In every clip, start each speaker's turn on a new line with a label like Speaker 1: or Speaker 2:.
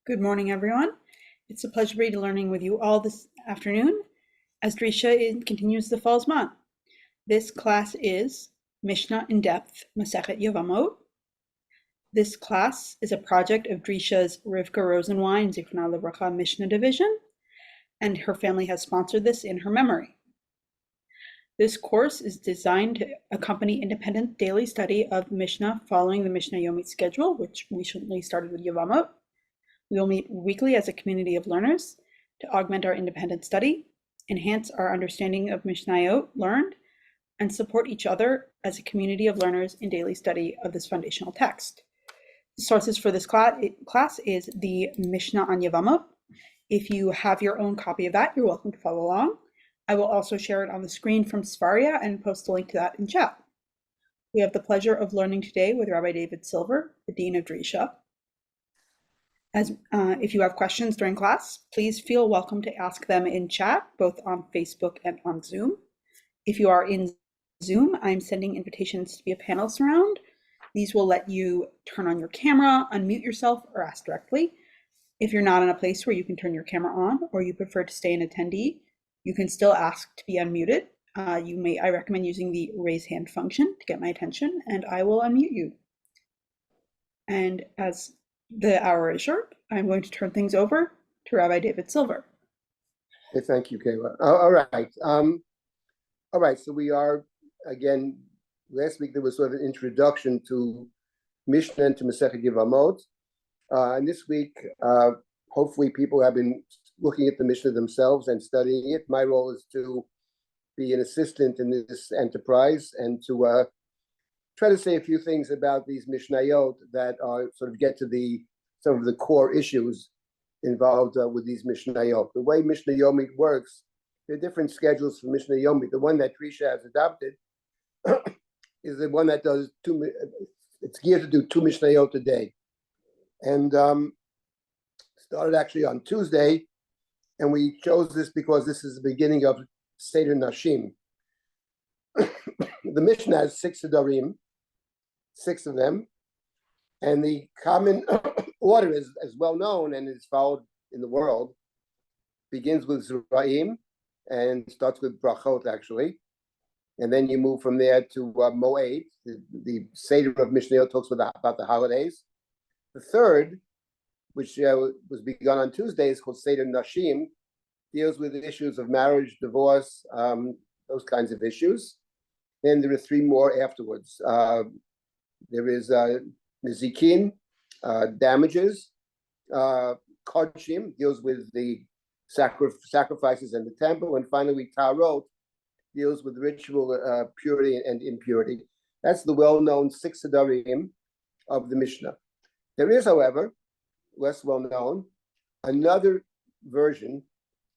Speaker 1: Good morning, everyone. It's a pleasure to be learning with you all this afternoon as Drisha continues the fall's month. This class is Mishnah in Depth, Masechet Yevamot. This class is a project of Drisha's Rifka Rosenwein, Rifka Mishnah Division, and her family has sponsored this in her memory. This course is designed to accompany independent daily study of Mishnah following the Mishnah Yomit schedule, which recently started with Yevamot. We will meet weekly as a community of learners to augment our independent study, enhance our understanding of mishnayot learned, and support each other as a community of learners in daily study of this foundational text. The sources for this class is the Mishnah on Yevamot. If you have your own copy of that, you're welcome to follow along. I will also share it on the screen from Svaria and post a link to that in chat. We have the pleasure of learning today with Rabbi David Silber, the Dean of Drisha. If you have questions during class, please feel welcome to ask them in chat, both on Facebook and on Zoom. If you are in Zoom, I'm sending invitations to be a panelist around. These will let you turn on your camera, unmute yourself, or ask directly. If you're not in a place where you can turn your camera on, or you prefer to stay an attendee, you can still ask to be unmuted. I recommend using the raise hand function to get my attention, and I will unmute you. And as the hour is short, I'm going to turn things over to Rabbi David Silber.
Speaker 2: Okay, thank you, Kayla. All right. So we are, again, last week there was sort of an introduction to Mishnah and to Masechet Yevamot. And this week, hopefully people have been looking at the Mishnah themselves and studying it. My role is to be an assistant in this enterprise and to try to say a few things about these mishnayot that are sort of get to some of the core issues involved with these mishnayot. The way Mishnah Yomit works, there are different schedules for Mishnah Yomit. The one that Drisha has adopted is the one that does it's geared to do two mishnayot a day. And started actually on Tuesday, and we chose this because this is the beginning of Seder Nashim. The Mishnah has 6 Sedarim, 6 of them, and the common order is as well known and is followed in the world. Begins with Zeraim and starts with Brachot actually, and then you move from there to Moed. The Seder of Mishnayot talks about the holidays. The third, which was begun on Tuesday, is called Seder Nashim, deals with the issues of marriage, divorce, those kinds of issues. Then there are 3 more afterwards. There is Nizikin, damages. Kodshim deals with the sacrifices in the temple. And finally, Tarot deals with ritual purity and impurity. That's the well-known 6 Sedarim of the Mishnah. There is, however, less well-known, another version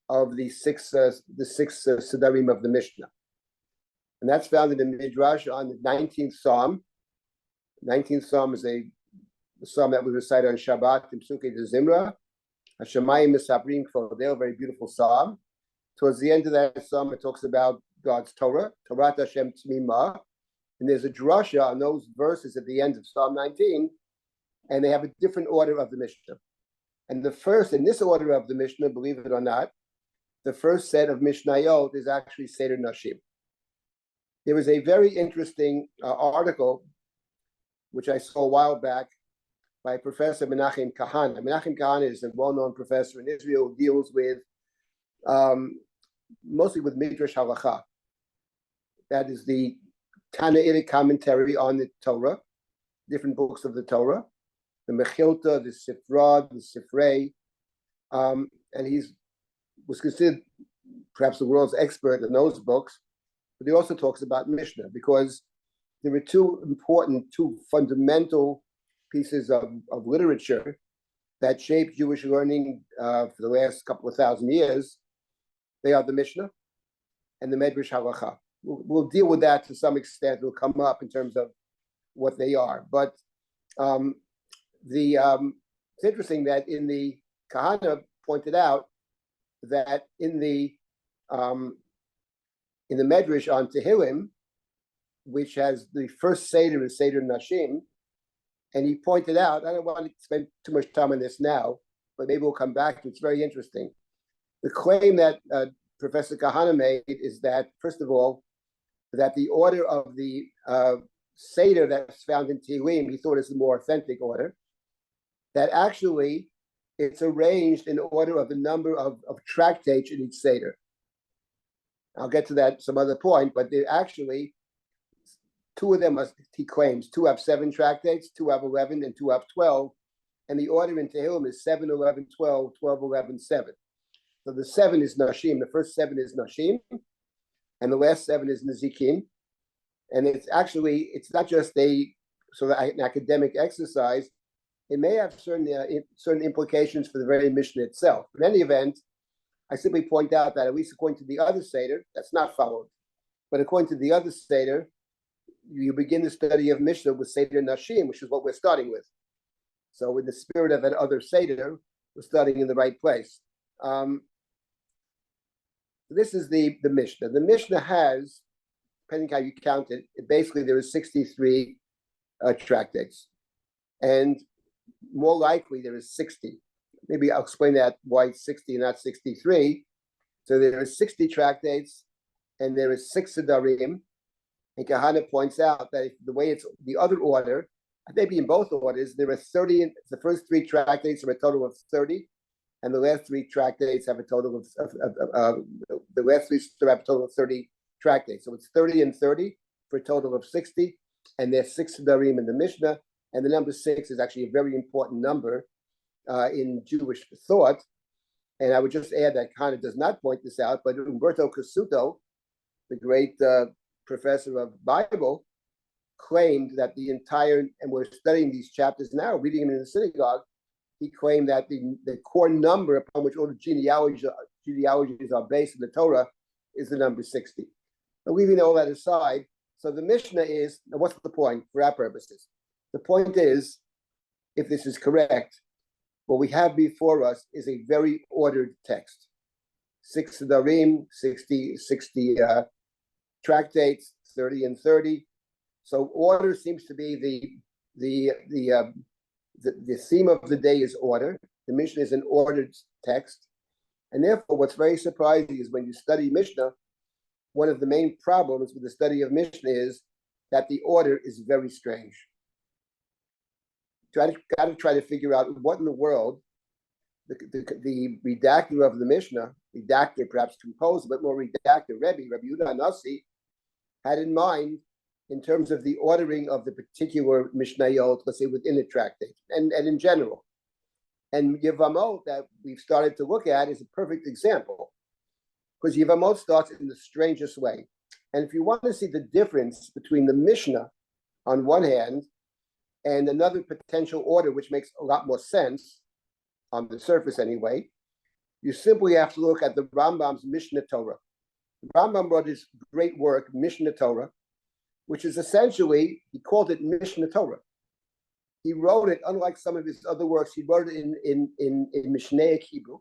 Speaker 2: of the six Sedarim of the Mishnah. And that's found in the Midrash on the 19th Psalm. 19th Psalm is a psalm that we recite on Shabbat in Psukei de Zimra. Hashemayim Misabrim Kvodeo, very beautiful psalm. Towards the end of that psalm, it talks about God's Torah, Torah Hashem Tmima. And there's a drasha on those verses at the end of Psalm 19, and they have a different order of the Mishnah. And the first, in this order of the Mishnah, believe it or not, the first set of Mishnayot is actually Seder Nashim. There was a very interesting article which I saw a while back by Professor Menachem Kahana. Menachem Kahana is a well-known professor in Israel who deals with mostly with Midrash Halacha. That is the Tannaitic commentary on the Torah, different books of the Torah, the Mechilta, the Sifra, the Sifrei, and he was considered perhaps the world's expert in those books. But he also talks about Mishnah because there were two fundamental pieces of literature that shaped Jewish learning for the last couple of thousand years. They are the Mishnah and the Medrash Halacha. We'll deal with that to some extent. It'll come up in terms of what they are. But it's interesting that in the Kahana pointed out that in the Medrash on Tehillim, which has the first Seder is Seder Nashim, and he pointed out, I don't want to spend too much time on this now, but maybe we'll come back to it. It's very interesting. The claim that Professor Kahana made is that, first of all, that the order of the Seder that's found in Tehillim, he thought is the more authentic order, that actually it's arranged in order of the number of tractates in each Seder. I'll get to that some other point, but they actually, two of them, he claims, two have 7 tractates, 2 have 11, and 2 have 12, and the order in Tehillim is 7, 11, 12, 12, 11, 7. So the 7 is Nashim, the first 7 is Nashim, and the last 7 is Nezikin. And it's not just an academic exercise. It may have certain implications for the very Mishnah itself. In any event, I simply point out that at least according to the other Seder, that's not followed. But according to the other Seder, you begin the study of Mishnah with Seder Nashim, which is what we're starting with. So in the spirit of that other Seder, we're starting in the right place. This is the Mishnah. The Mishnah has, depending how you count it, basically there is 63 tractates. And more likely there is 60. Maybe I'll explain that why it's 60 and not 63. So there are 60 tractates and there is 6 Sedarim. And Kahana points out that the way it's the other order, maybe in both orders, there are 30, the first 3 tractates are a total of 30. And the last 3 tractates have a total of the last 3 have a total of 30 tractates. So it's 30 and 30 for a total of 60. And there's 6 Sedarim in the Mishnah. And the number 6 is actually a very important number in Jewish thought. And I would just add that Kahana does not point this out, but Umberto Cassuto, the great professor of Bible, claimed that the entire, and we're studying these chapters now, reading them in the synagogue, he claimed that the core number upon which all the genealogies are based in the Torah is the number 60. But leaving all that aside, so the Mishnah is, now what's the point for our purposes? The point is, if this is correct, what we have before us is a very ordered text. 6 Sedarim, 60 tractates, 30 and 30. So order seems to be the theme of the day is order. The Mishnah is an ordered text. And therefore, what's very surprising is when you study Mishnah, one of the main problems with the study of Mishnah is that the order is very strange. Got to try to figure out what in the world the redactor of the Mishnah, redactor perhaps composed, but more redactor, Rabbi Yehuda Hanassi, had in mind in terms of the ordering of the particular mishnayot, let's say within the tractate, and in general. And Yevamot that we've started to look at is a perfect example, because Yevamot starts in the strangest way. And if you want to see the difference between the Mishnah on one hand and another potential order, which makes a lot more sense on the surface anyway, you simply have to look at the Rambam's Mishnah Torah. The Rambam wrote his great work, Mishnah Torah, which is essentially, he called it Mishnah Torah. He wrote it, unlike some of his other works, he wrote it in Mishnaic Hebrew,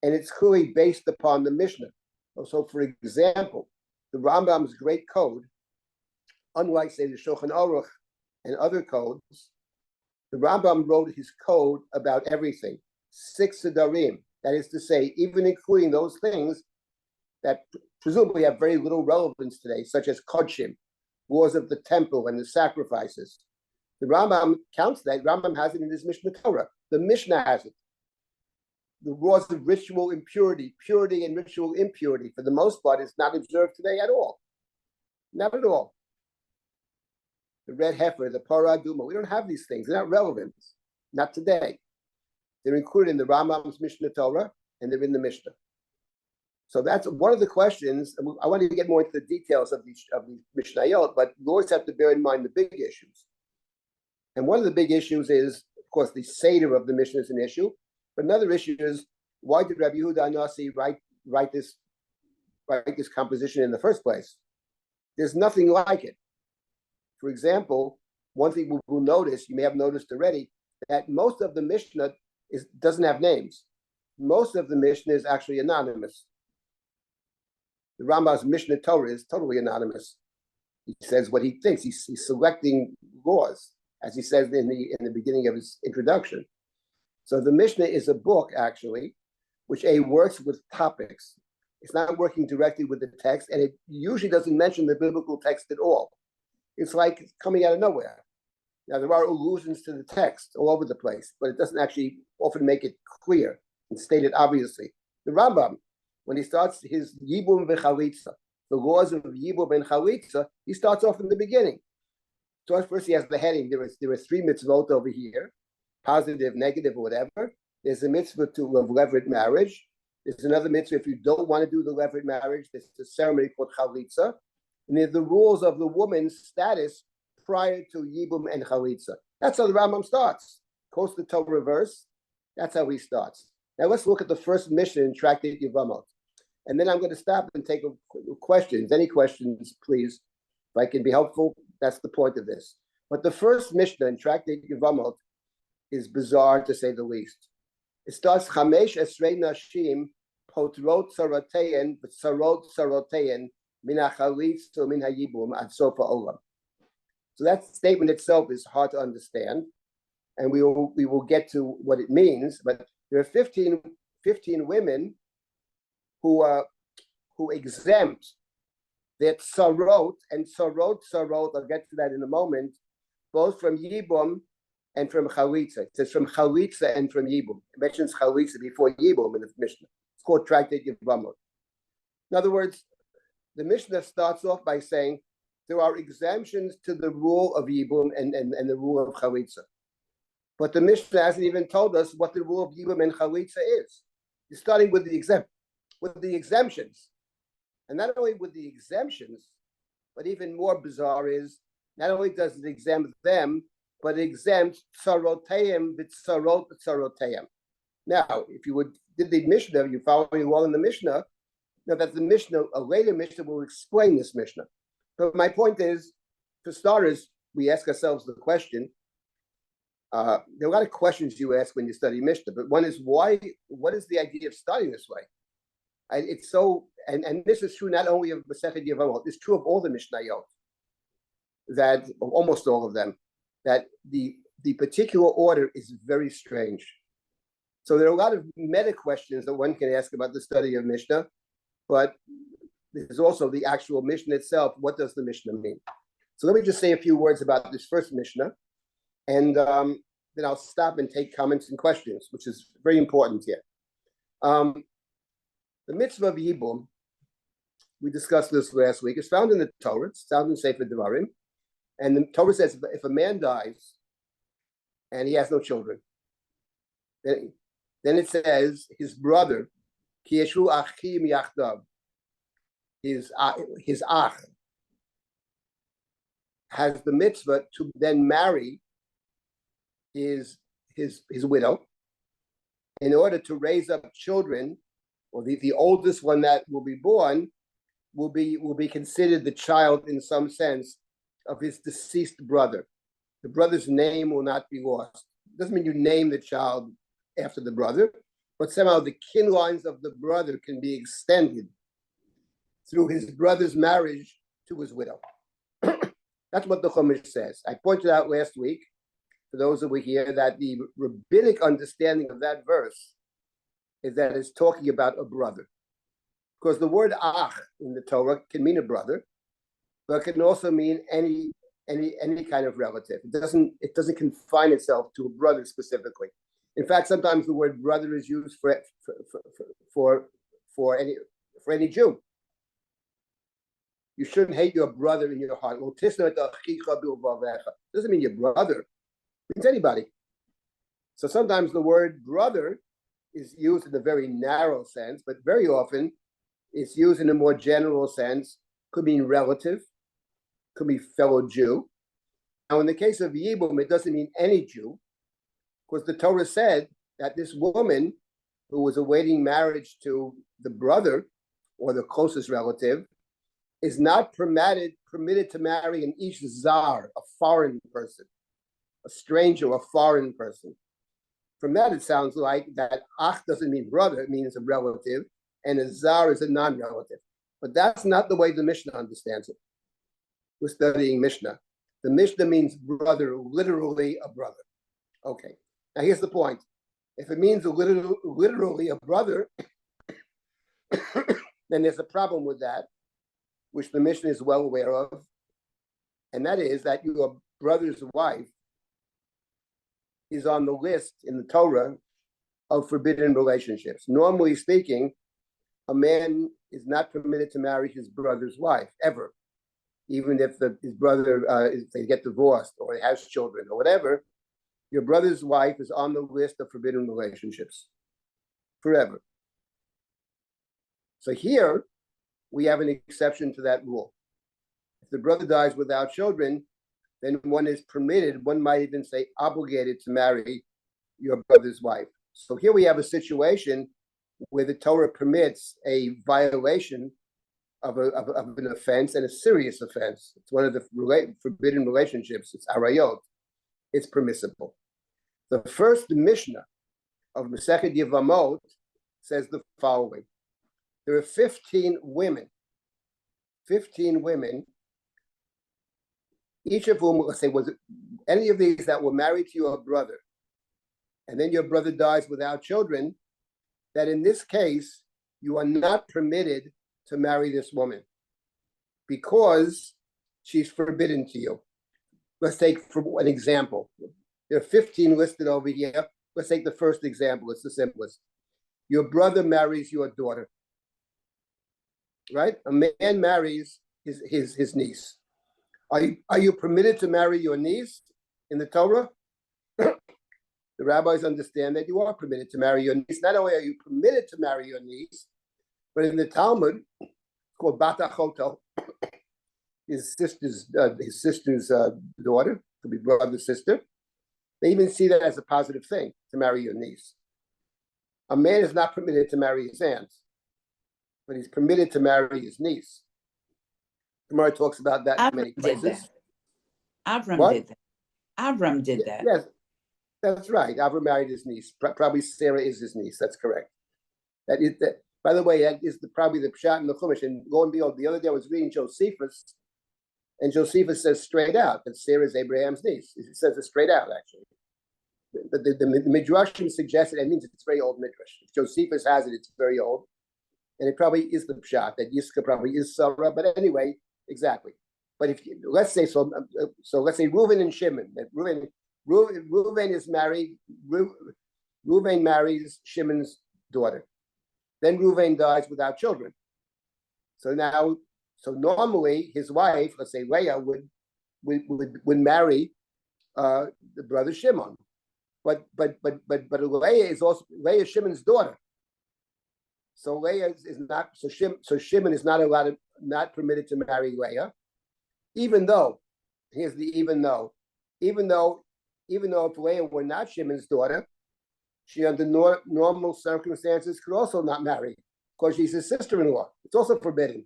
Speaker 2: and it's clearly based upon the Mishnah. So, for example, the Rambam's great code, unlike, say, the Shulchan Aruch and other codes, the Rambam wrote his code about everything. 6 Sedarim, that is to say, even including those things that presumably have very little relevance today, such as Kodshim, laws of the temple and the sacrifices. The Rambam counts that. Rambam has it in his Mishnah Torah. The Mishnah has it. The laws of ritual impurity, purity and ritual impurity, for the most part, is not observed today at all. Not at all. The red heifer, the parah aduma, we don't have these things. They're not relevant. Not today. They're included in the Rambam's Mishnah Torah, and they're in the Mishnah. So that's one of the questions. I wanted to get more into the details of these mishnayot, but you always have to bear in mind the big issues. And one of the big issues is, of course, the Seder of the Mishnah is an issue. But another issue is, why did Rabbi Yehuda Hanassi write this composition in the first place? There's nothing like it. For example, one thing we'll notice, you may have noticed already, that most of the Mishnah doesn't have names. Most of the Mishnah is actually anonymous. The Rambam's Mishnah Torah is totally anonymous. He says what he thinks. He's selecting laws, as he says in the beginning of his introduction. So the Mishnah is a book, actually, which works with topics. It's not working directly with the text, and it usually doesn't mention the biblical text at all. It's like coming out of nowhere. Now, there are allusions to the text all over the place, but it doesn't actually often make it clear and state it obviously. The Rambam, when he starts his Yibum v'chalitza, the laws of Yibum and Chalitza, he starts off in the beginning. So first he has the heading. There are three mitzvot over here, positive, negative, or whatever. There's a mitzvah of levirate marriage. There's another mitzvah if you don't want to do the levirate marriage. There's a ceremony called Chalitza. And there's the rules of the woman's status prior to Yibum and Chalitza. That's how the Rambam starts. Quotes the Torah verse. That's how he starts. Now let's look at the first Mishnah in Tractate Yevamot. And then I'm going to stop and take questions. Any questions, please. If I can be helpful, that's the point of this. But the first Mishnah in Tractate Yevamot is bizarre, to say the least. It starts, Chamesh Esrei Nashim Potrot Sarotein B'Sarot Sarotein Min HaChalitz to Min HaYibum Ad Sofa Olam. So that statement itself is hard to understand, and we will get to what it means. But there are 15 women who exempt their tsarot, and tsarot, I'll get to that in a moment, both from Yibum and from Chalitza. It says from Chalitza and from Yibum. It mentions Chalitza before Yibum in the Mishnah. It's called Tractate Yevamot. In other words, the Mishnah starts off by saying there are exemptions to the rule of Yibum and the rule of Chalitza. But the Mishnah hasn't even told us what the rule of Yibum and Chalitza is. You're starting with the exemptions. And not only with the exemptions, but even more bizarre is, not only does it exempt them, but it exempts tsaroteim b'tsarot tsaroteim. Now, if you did the Mishnah, you're following along in the Mishnah, now that the Mishnah, a later Mishnah will explain this Mishnah. But my point is, for starters, we ask ourselves the question, there are a lot of questions you ask when you study Mishnah, but one is why, what is the idea of studying this way? It's so, and this is true not only of Masechet Yevamot, it's true of all the mishnayot, that almost all of them, that the particular order is very strange. So there are a lot of meta questions that one can ask about the study of Mishnah, but there's also the actual Mishnah itself. What does the Mishnah mean? So let me just say a few words about this first Mishnah, and then I'll stop and take comments and questions, which is very important here. The mitzvah of Yibum, we discussed this last week, is found in the Torah. It's found in Sefer Devarim. And the Torah says if a man dies and he has no children, then it says his brother, ki yeshu achim yachdav, his ach, has the mitzvah to then marry his widow in order to raise up children, or the oldest one that will be born will be considered the child in some sense of his deceased brother. The brother's name will not be lost. It doesn't mean you name the child after the brother, but somehow the kin lines of the brother can be extended through his brother's marriage to his widow. That's what the Chumash says. I pointed out last week, for those who were here, that the rabbinic understanding of that verse is that it's talking about a brother. Because the word ach in the Torah can mean a brother, but it can also mean any kind of relative. It doesn't confine itself to a brother specifically. In fact, sometimes the word brother is used for any Jew. You shouldn't hate your brother in your heart. Doesn't mean your brother. It means anybody. So sometimes the word brother is used in a very narrow sense, but very often it's used in a more general sense. Could mean relative, could be fellow Jew. Now, in the case of Yibum, it doesn't mean any Jew, because the Torah said that this woman who was awaiting marriage to the brother or the closest relative is not permitted to marry an ish zar, a foreign person, a stranger, a foreign person. From that, it sounds like that ach doesn't mean brother, it means a relative, and a zar is a non-relative. But that's not the way the Mishnah understands it. We're studying Mishnah. The Mishnah means brother, literally a brother. Okay, now here's the point. If it means literally a brother, then there's a problem with that, which the Mishnah is well aware of, and that is that your brother's wife is on the list in the Torah of forbidden relationships. Normally speaking, a man is not permitted to marry his brother's wife, ever. Even if his brother, if they get divorced or he has children or whatever, your brother's wife is on the list of forbidden relationships forever. So here, we have an exception to that rule. If the brother dies without children, then one is permitted, one might even say obligated to marry your brother's wife. So here we have a situation where the Torah permits a violation of an offense, and a serious offense. It's one of the forbidden relationships. It's arayot. It's permissible. The first Mishnah of Masechet Yevamot says the following. There are 15 women, each of whom, let's say, was any of these that were married to your brother, and then your brother dies without children, that in this case, you are not permitted to marry this woman because she's forbidden to you. Let's take for an example. There are 15 listed over here. Let's take the first example. It's the simplest. Your brother marries your daughter, right? A man marries his niece. Are you permitted to marry your niece in the Torah? The rabbis understand that you are permitted to marry your niece. Not only are you permitted to marry your niece, but in the Talmud, it's called Bat Achoto, his sister's daughter, could be brother's sister. They even see that as a positive thing, to marry your niece. A man is not permitted to marry his aunt, but he's permitted to marry his niece. Gemara talks about that in many places.
Speaker 3: Avram did that.
Speaker 2: Yes, that's right. Avram married his niece. Probably Sarah is his niece. That's correct. That is that. By the way, that is probably the pshat in the Chumash. And lo and behold, the other day I was reading Josephus, and Josephus says straight out that Sarah is Abraham's niece. He says it straight out, actually. But the Midrashim suggested, it means it's very old Midrash. If Josephus has it, it's very old. And it probably is the pshat, that Yiscah probably is Sarah. But anyway, exactly. But if let's say so let's say Reuven and Shimon. That Reuven is married. Reuven marries Shimon's daughter. Then Reuven dies without children. So normally his wife, let's say Leah, would marry the brother Shimon, but Leah is Shimon's daughter. So Leah is not so Shimon is not permitted to marry Leah, even though if Leah were not Shimon's daughter, she under normal circumstances could also not marry because she's his sister-in-law. It's also forbidden.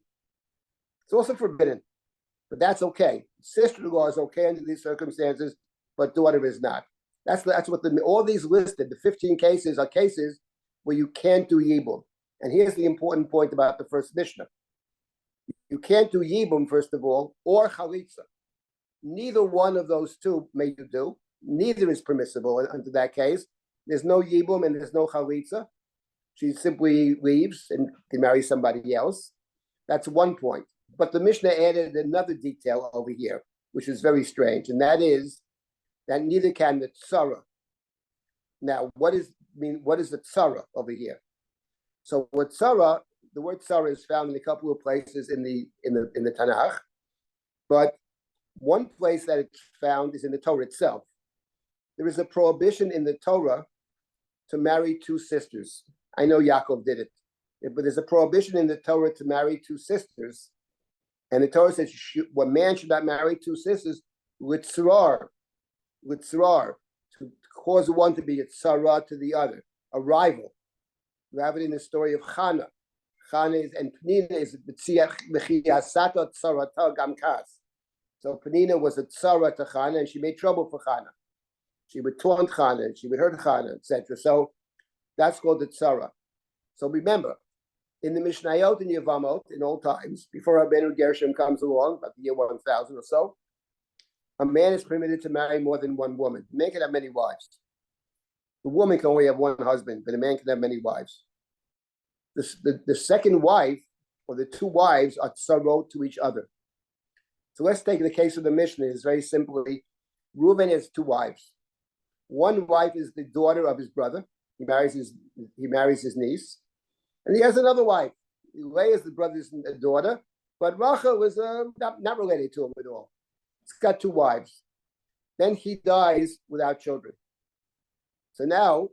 Speaker 2: But that's okay. Sister-in-law is okay under these circumstances, but daughter is not. That's what all these listed, the 15 cases are cases where you can't do yibum. And here's the important point about the first Mishnah. You can't do yibum, first of all, or chalitza. Neither one of those two may you do. Neither is permissible under that case. There's no yibum and there's no chalitza. She simply leaves and can marry somebody else. That's one point. But the Mishnah added another detail over here, which is very strange, and that is that neither can the tzara. Now, what is the tzara over here? So what tzara, the word tzara is found in a couple of places in the Tanakh, but one place that it's found is in the Torah itself. There is a prohibition in the Torah to marry two sisters. I know Yaakov did it, but there's a prohibition in the Torah to marry two sisters. And the Torah says one man should not marry two sisters with tzrar, to cause one to be a tzara to the other, a rival. You have it in the story of Chana. Chana is, and Penina is b'chiyasata tzarata gamkas. So Penina was a tzara to Chana, and she made trouble for Chana. She would taunt Chana, and she would hurt Chana, etc. So that's called the tzara. So remember, in the mishnayot and Yevamot, in old times, before Rabbeinu Gershom comes along, about the year 1000 or so, a man is permitted to marry more than one woman. Make it have many wives. The woman can only have one husband, but a man can have many wives. The second wife, or the two wives, are tsarot to each other. So let's take the case of the Mishnah. It's very simply, Reuven has two wives. One wife is the daughter of his brother. He marries his niece, and he has another wife. Leah is the brother's daughter, but Rachel is not related to him at all. He's got two wives. Then he dies without children. So now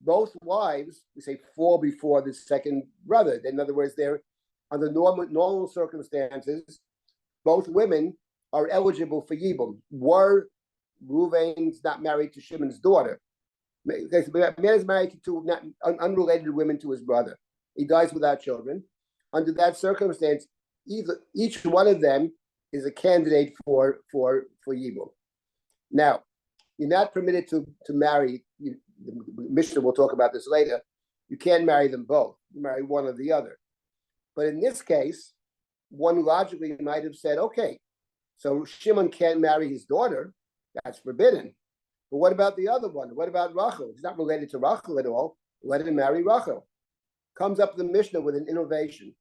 Speaker 2: both wives, we say, fall before the second brother. In other words, they're under normal circumstances, both women are eligible for Yibum. Were Reuven's not married to Shimon's daughter? Man is married to two unrelated women to his brother. He dies without children. Under that circumstance, each one of them is a candidate for Yibum. Now, you're not permitted to marry. The Mishnah will talk about this later. You can't marry them both. You marry one or the other. But in this case, one logically might have said, okay, so Shimon can't marry his daughter. That's forbidden. But what about the other one? What about Rachel? He's not related to Rachel at all. Let him marry Rachel. Comes up the Mishnah with an innovation.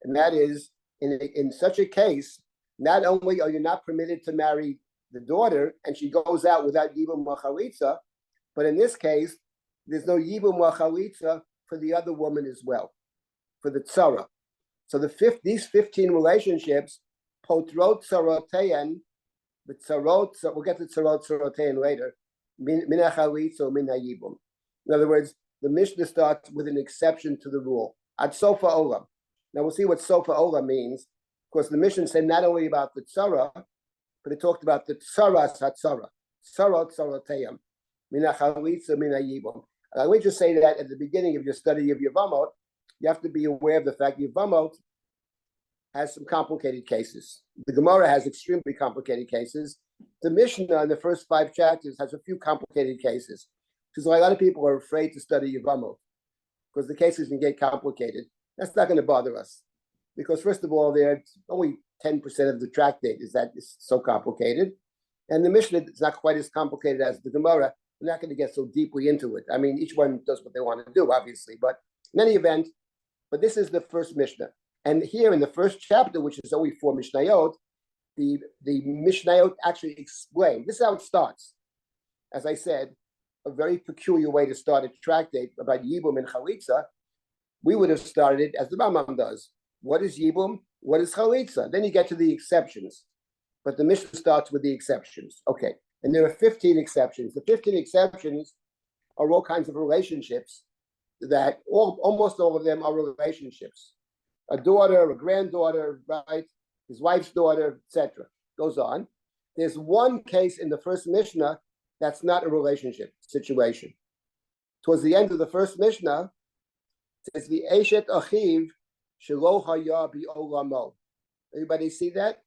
Speaker 2: And that is, in such a case, not only are you not permitted to marry the daughter, and she goes out without Yibum Machalitza, but in this case, there's no Yibum Machalitza for the other woman as well, for the Tzara. So these 15 relationships, Potrot Tzaroteyan, the Tzarot, we'll get to Tzarot Tzaroteyan later, Min Achalitza, Min Yibum. In other words, the Mishnah starts with an exception to the rule. Ad Sofa Olam. Now we'll see what Sofa Olam means. Of course, the Mishnah said not only about the Tzara, but it talked about the Tzaras HaTzara. Tzarot Tzaroteyam. Min Achalitza, Min Yibum. Let me just say that at the beginning of your study of Yevamot, you have to be aware of the fact Yevamot has some complicated cases. The Gemara has extremely complicated cases. The Mishnah in the first 5 chapters has a few complicated cases. Because a lot of people are afraid to study Yevamot because the cases can get complicated. That's not going to bother us. Because first of all, there's only 10% of the tractate is so complicated. And the Mishnah is not quite as complicated as the Gemara. We're not going to get so deeply into it. I mean, each one does what they want to do, obviously. But in any event, but this is the first Mishnah. And here in the first chapter, which is only 4 mishnayot, the mishnayot actually explain. This is how it starts. As I said, a very peculiar way to start a tractate about Yibum and Chalitza. We would have started it as the Rambam does. What is Yibum? What is Chalitza? Then you get to the exceptions. But the Mishnah starts with the exceptions. Okay. And there are 15 exceptions. The 15 exceptions are all kinds of relationships that almost all of them are relationships. A daughter, a granddaughter, right? His wife's daughter, etc. Goes on. There's one case in the first Mishnah that's not a relationship situation. Towards the end of the first Mishnah, it says the Eshet Achiv Shelo Haya Bi'olamo. Everybody see that?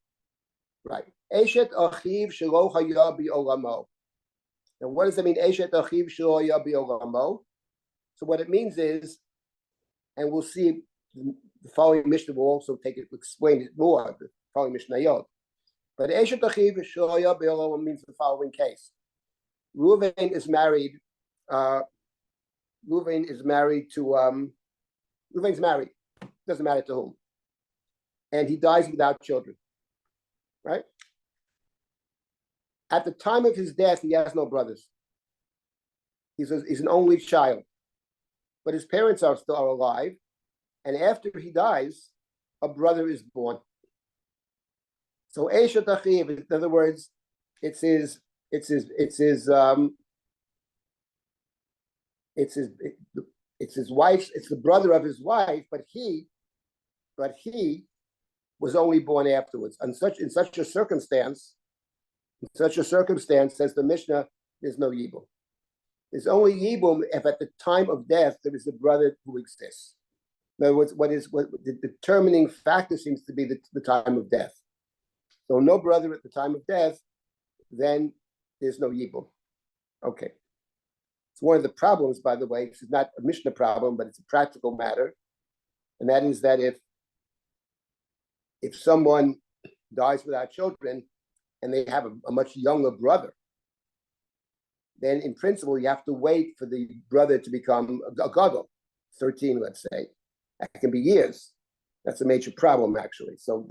Speaker 2: Right. Eshet Achiv Shelo Haya Bi'olamo. Now, what does that mean? Eshet Achiv Shelo Haya Bi'olamo. So what it means is, and we'll see the following Mishnah will also explain it more, the following Mishnayot. But Eshet Achiv Shelo Haya Bi'olamo means the following case. Reuven is married. Reuven's married. Doesn't matter to whom. And he dies without children. Right? At the time of his death, he has no brothers. He's an only child. But his parents are still alive. And after he dies, a brother is born. So Eshet Achiv, in other words, it's his wife's, it's the brother of his wife, but he was only born afterwards. In such a circumstance, says the Mishnah, there's no Yibum. There's only Yibum if at the time of death there is a brother who exists. In other words, what the determining factor seems to be the time of death. So no brother at the time of death, then there's no Yibum. Okay. It's one of the problems, by the way. This is not a Mishnah problem, but it's a practical matter. And that is that if someone dies without children and they have a much younger brother, then in principle, you have to wait for the brother to become a gadol, 13, let's say. That can be years. That's a major problem, actually. So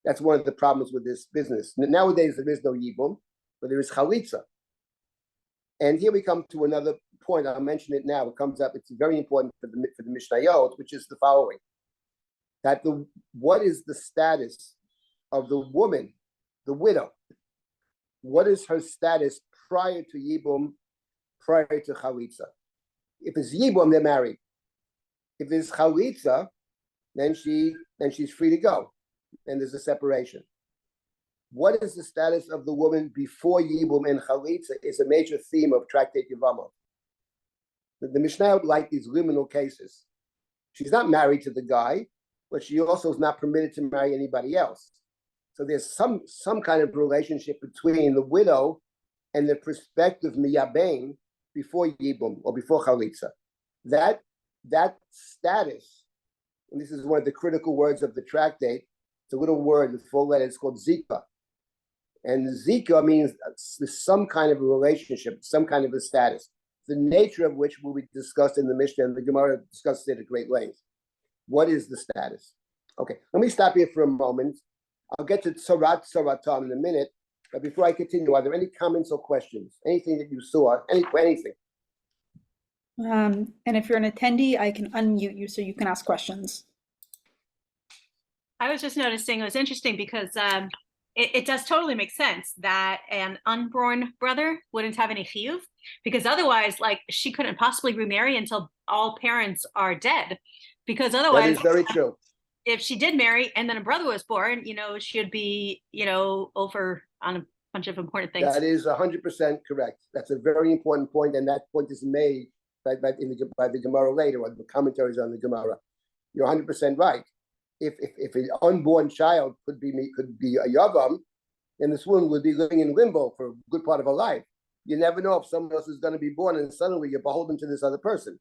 Speaker 2: that's one of the problems with this business. Nowadays, there is no yibum, but there is chalitza. And here we come to another point. I'll mention it now. It comes up. It's very important for the mishnayot, which is the following: that what is the status of the woman, the widow? What is her status prior to yibum, prior to chalitza? If it's yibum, they're married. If it's chalitza, then she's free to go, and there's a separation. What is the status of the woman before yibum and chalitza is a major theme of Tractate Yevamot. The Mishnah like these liminal cases. She's not married to the guy, but she also is not permitted to marry anybody else. So there's some kind of relationship between the widow and the prospective miyabein before yibum or before chalitza. That status, and this is one of the critical words of the tractate. It's a little word with 4 letters. It's called zika. And zika means some kind of a relationship, some kind of a status, the nature of which will be discussed in the Mishnah, and the Gemara discusses it at great length. What is the status? Okay, let me stop here for a moment. I'll get to Tzaratam in a minute, but before I continue, are there any comments or questions? Anything that you saw? Anything?
Speaker 1: And if you're an attendee, I can unmute you so you can ask questions.
Speaker 4: I was just noticing it was interesting because it does totally make sense that an unborn brother wouldn't have any chiyuv, because otherwise, like, she couldn't possibly remarry until all parents are dead, because otherwise,
Speaker 2: that is very true.
Speaker 4: If she did marry and then a brother was born, she'd be, over on a bunch of important things.
Speaker 2: That is 100% correct. That's a very important point, and that point is made by the Gemara later, or the commentaries on the Gemara. You're 100% right. If an unborn child could be a yavam, then this woman would be living in limbo for a good part of her life. You never know if someone else is going to be born, and suddenly you're beholden to this other person.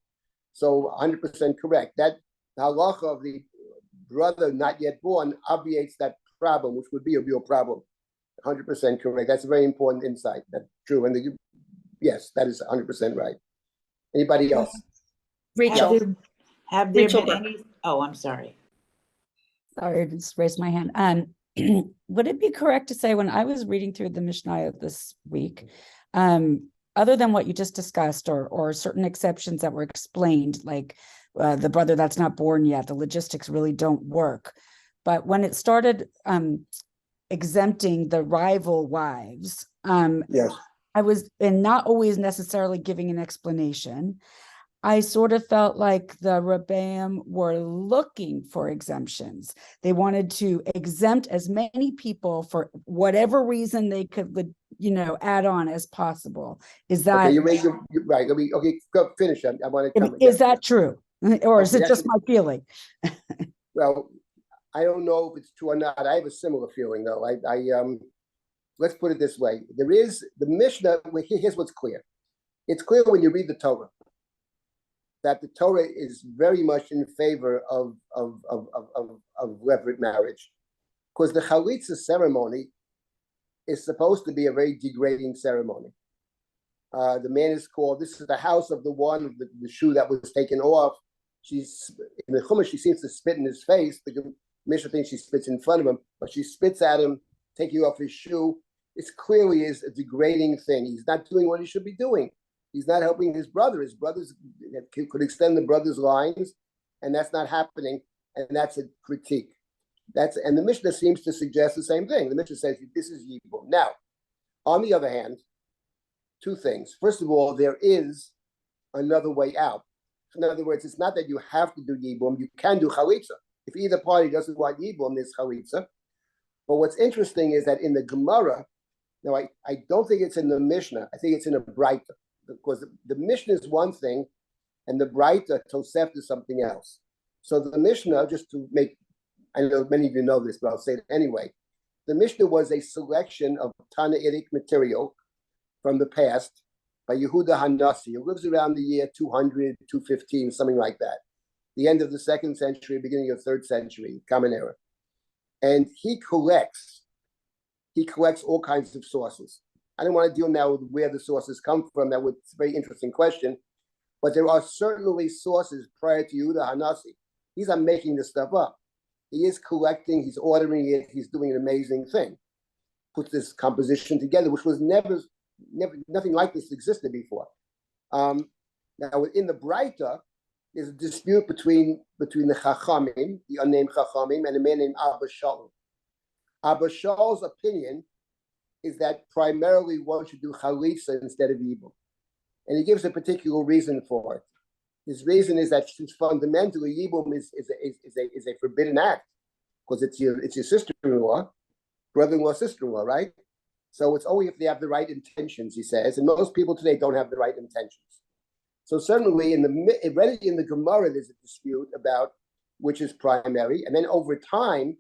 Speaker 2: So 100% correct. That the halacha of the brother not yet born obviates that problem, which would be a real problem. 100% correct. That's a very important insight. That's true. And yes, that is 100% right. Anybody else?
Speaker 1: Rachel.
Speaker 3: Have there
Speaker 1: Rachel
Speaker 3: been any? Oh, I'm sorry.
Speaker 5: Sorry, I just raised my hand. Would it be correct to say, when I was reading through the Mishnah this week, other than what you just discussed, or certain exceptions that were explained, like the brother that's not born yet, the logistics really don't work. But when it started exempting the rival wives,
Speaker 2: Yes.
Speaker 5: I was, and not always necessarily giving an explanation, I sort of felt like the Rabbaim were looking for exemptions. They wanted to exempt as many people for whatever reason they could, add on as possible. Is that
Speaker 2: okay? You're right. Okay, go finish. I want to come.
Speaker 5: Is that true, or is it just my feeling?
Speaker 2: Well, I don't know if it's true or not. I have a similar feeling, though. Let's put it this way: there is the Mishnah. Here's what's clear. It's clear when you read the Torah that the Torah is very much in favor of levirate marriage, because the chalitza ceremony is supposed to be a very degrading ceremony. The man is called. This is the house of the one, the shoe that was taken off. She's in the Chumash. She seems to spit in his face. The Mishnah thinks she spits in front of him, but she spits at him, taking off his shoe. It clearly is a degrading thing. He's not doing what he should be doing. He's not helping his brother. His brothers could extend the brother's lines, and that's not happening. And that's a critique. And the Mishnah seems to suggest the same thing. The Mishnah says this is yibum. Now, on the other hand, two things. First of all, there is another way out. In other words, it's not that you have to do yibum. You can do chalitza. If either party doesn't want yibum, there's chalitza. But what's interesting is that in the Gemara, now I don't think it's in the Mishnah. I think it's in a Breita, because the Mishnah is one thing, and the Breita Tosef is something else. So the Mishnah, just to make, I know many of you know this, but I'll say it anyway. The Mishnah was a selection of Tanaitic material from the past by Yehuda Hanassi, who lives around the year 200, 215, something like that. The end of the 2nd century, beginning of 3rd century, Common Era. And he collects all kinds of sources. I don't want to deal now with where the sources come from. It's a very interesting question. But there are certainly sources prior to Yehuda Hanasi. He's not making this stuff up. He is collecting, he's ordering it, he's doing an amazing thing. Puts this composition together, which was never nothing like this existed before. Now within the Breita, there's a dispute between the Chachamim, the unnamed Chachamim, and a man named Abba Shaul. Abba Shaul's opinion is that primarily one should do chalitza instead of yibum. And he gives a particular reason for it. His reason is that since fundamentally yibum is a forbidden act, because it's your sister-in-law, brother-in-law, sister-in-law, right? So it's only if they have the right intentions, he says, and most people today don't have the right intentions. So certainly already in the Gemara, there's a dispute about which is primary, and then over time,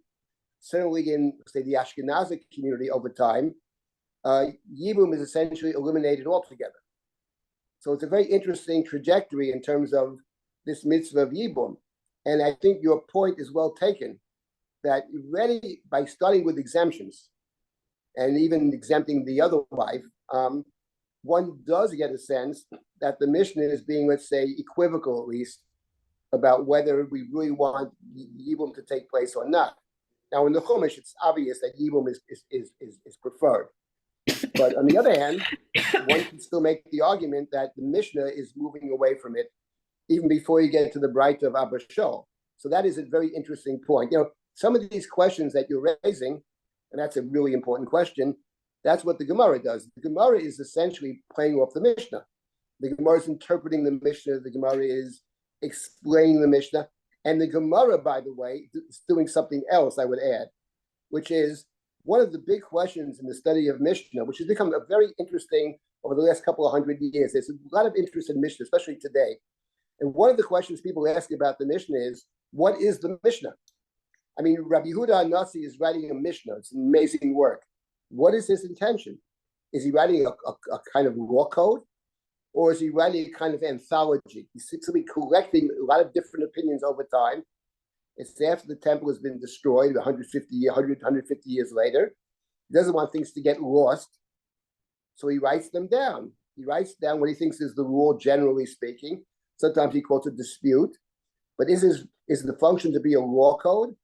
Speaker 2: certainly in, say, the Ashkenazic community over time, yibum is essentially eliminated altogether. So it's a very interesting trajectory in terms of this mitzvah of yibum. And I think your point is well taken, that already by starting with exemptions and even exempting the other wife, one does get a sense that the Mishnah is being, let's say, equivocal at least, about whether we really want yibum to take place or not. Now, in the Chumash, it's obvious that yibum is preferred. But on the other hand, one can still make the argument that the Mishnah is moving away from it even before you get to the Breita of Abba Shaul. So that is a very interesting point. You know, some of these questions that you're raising, and that's a really important question, that's what the Gemara does. The Gemara is essentially playing off the Mishnah. The Gemara is interpreting the Mishnah. The Gemara is explaining the Mishnah. And the Gemara, by the way, is doing something else, I would add, which is one of the big questions in the study of Mishnah, which has become a very interesting over the last couple of 100 years. There's a lot of interest in Mishnah, especially today. And one of the questions people ask about the Mishnah is, what is the Mishnah? I mean, Rabbi Yehuda Hanasi is writing a Mishnah. It's an amazing work. What is his intention? Is he writing a kind of law code? Or is he writing a kind of anthology? He's simply collecting a lot of different opinions over time. It's after the temple has been destroyed 150 years later. He doesn't want things to get lost. So he writes them down. He writes down what he thinks is the rule, generally speaking. Sometimes he calls it dispute. But is the function to be a law code?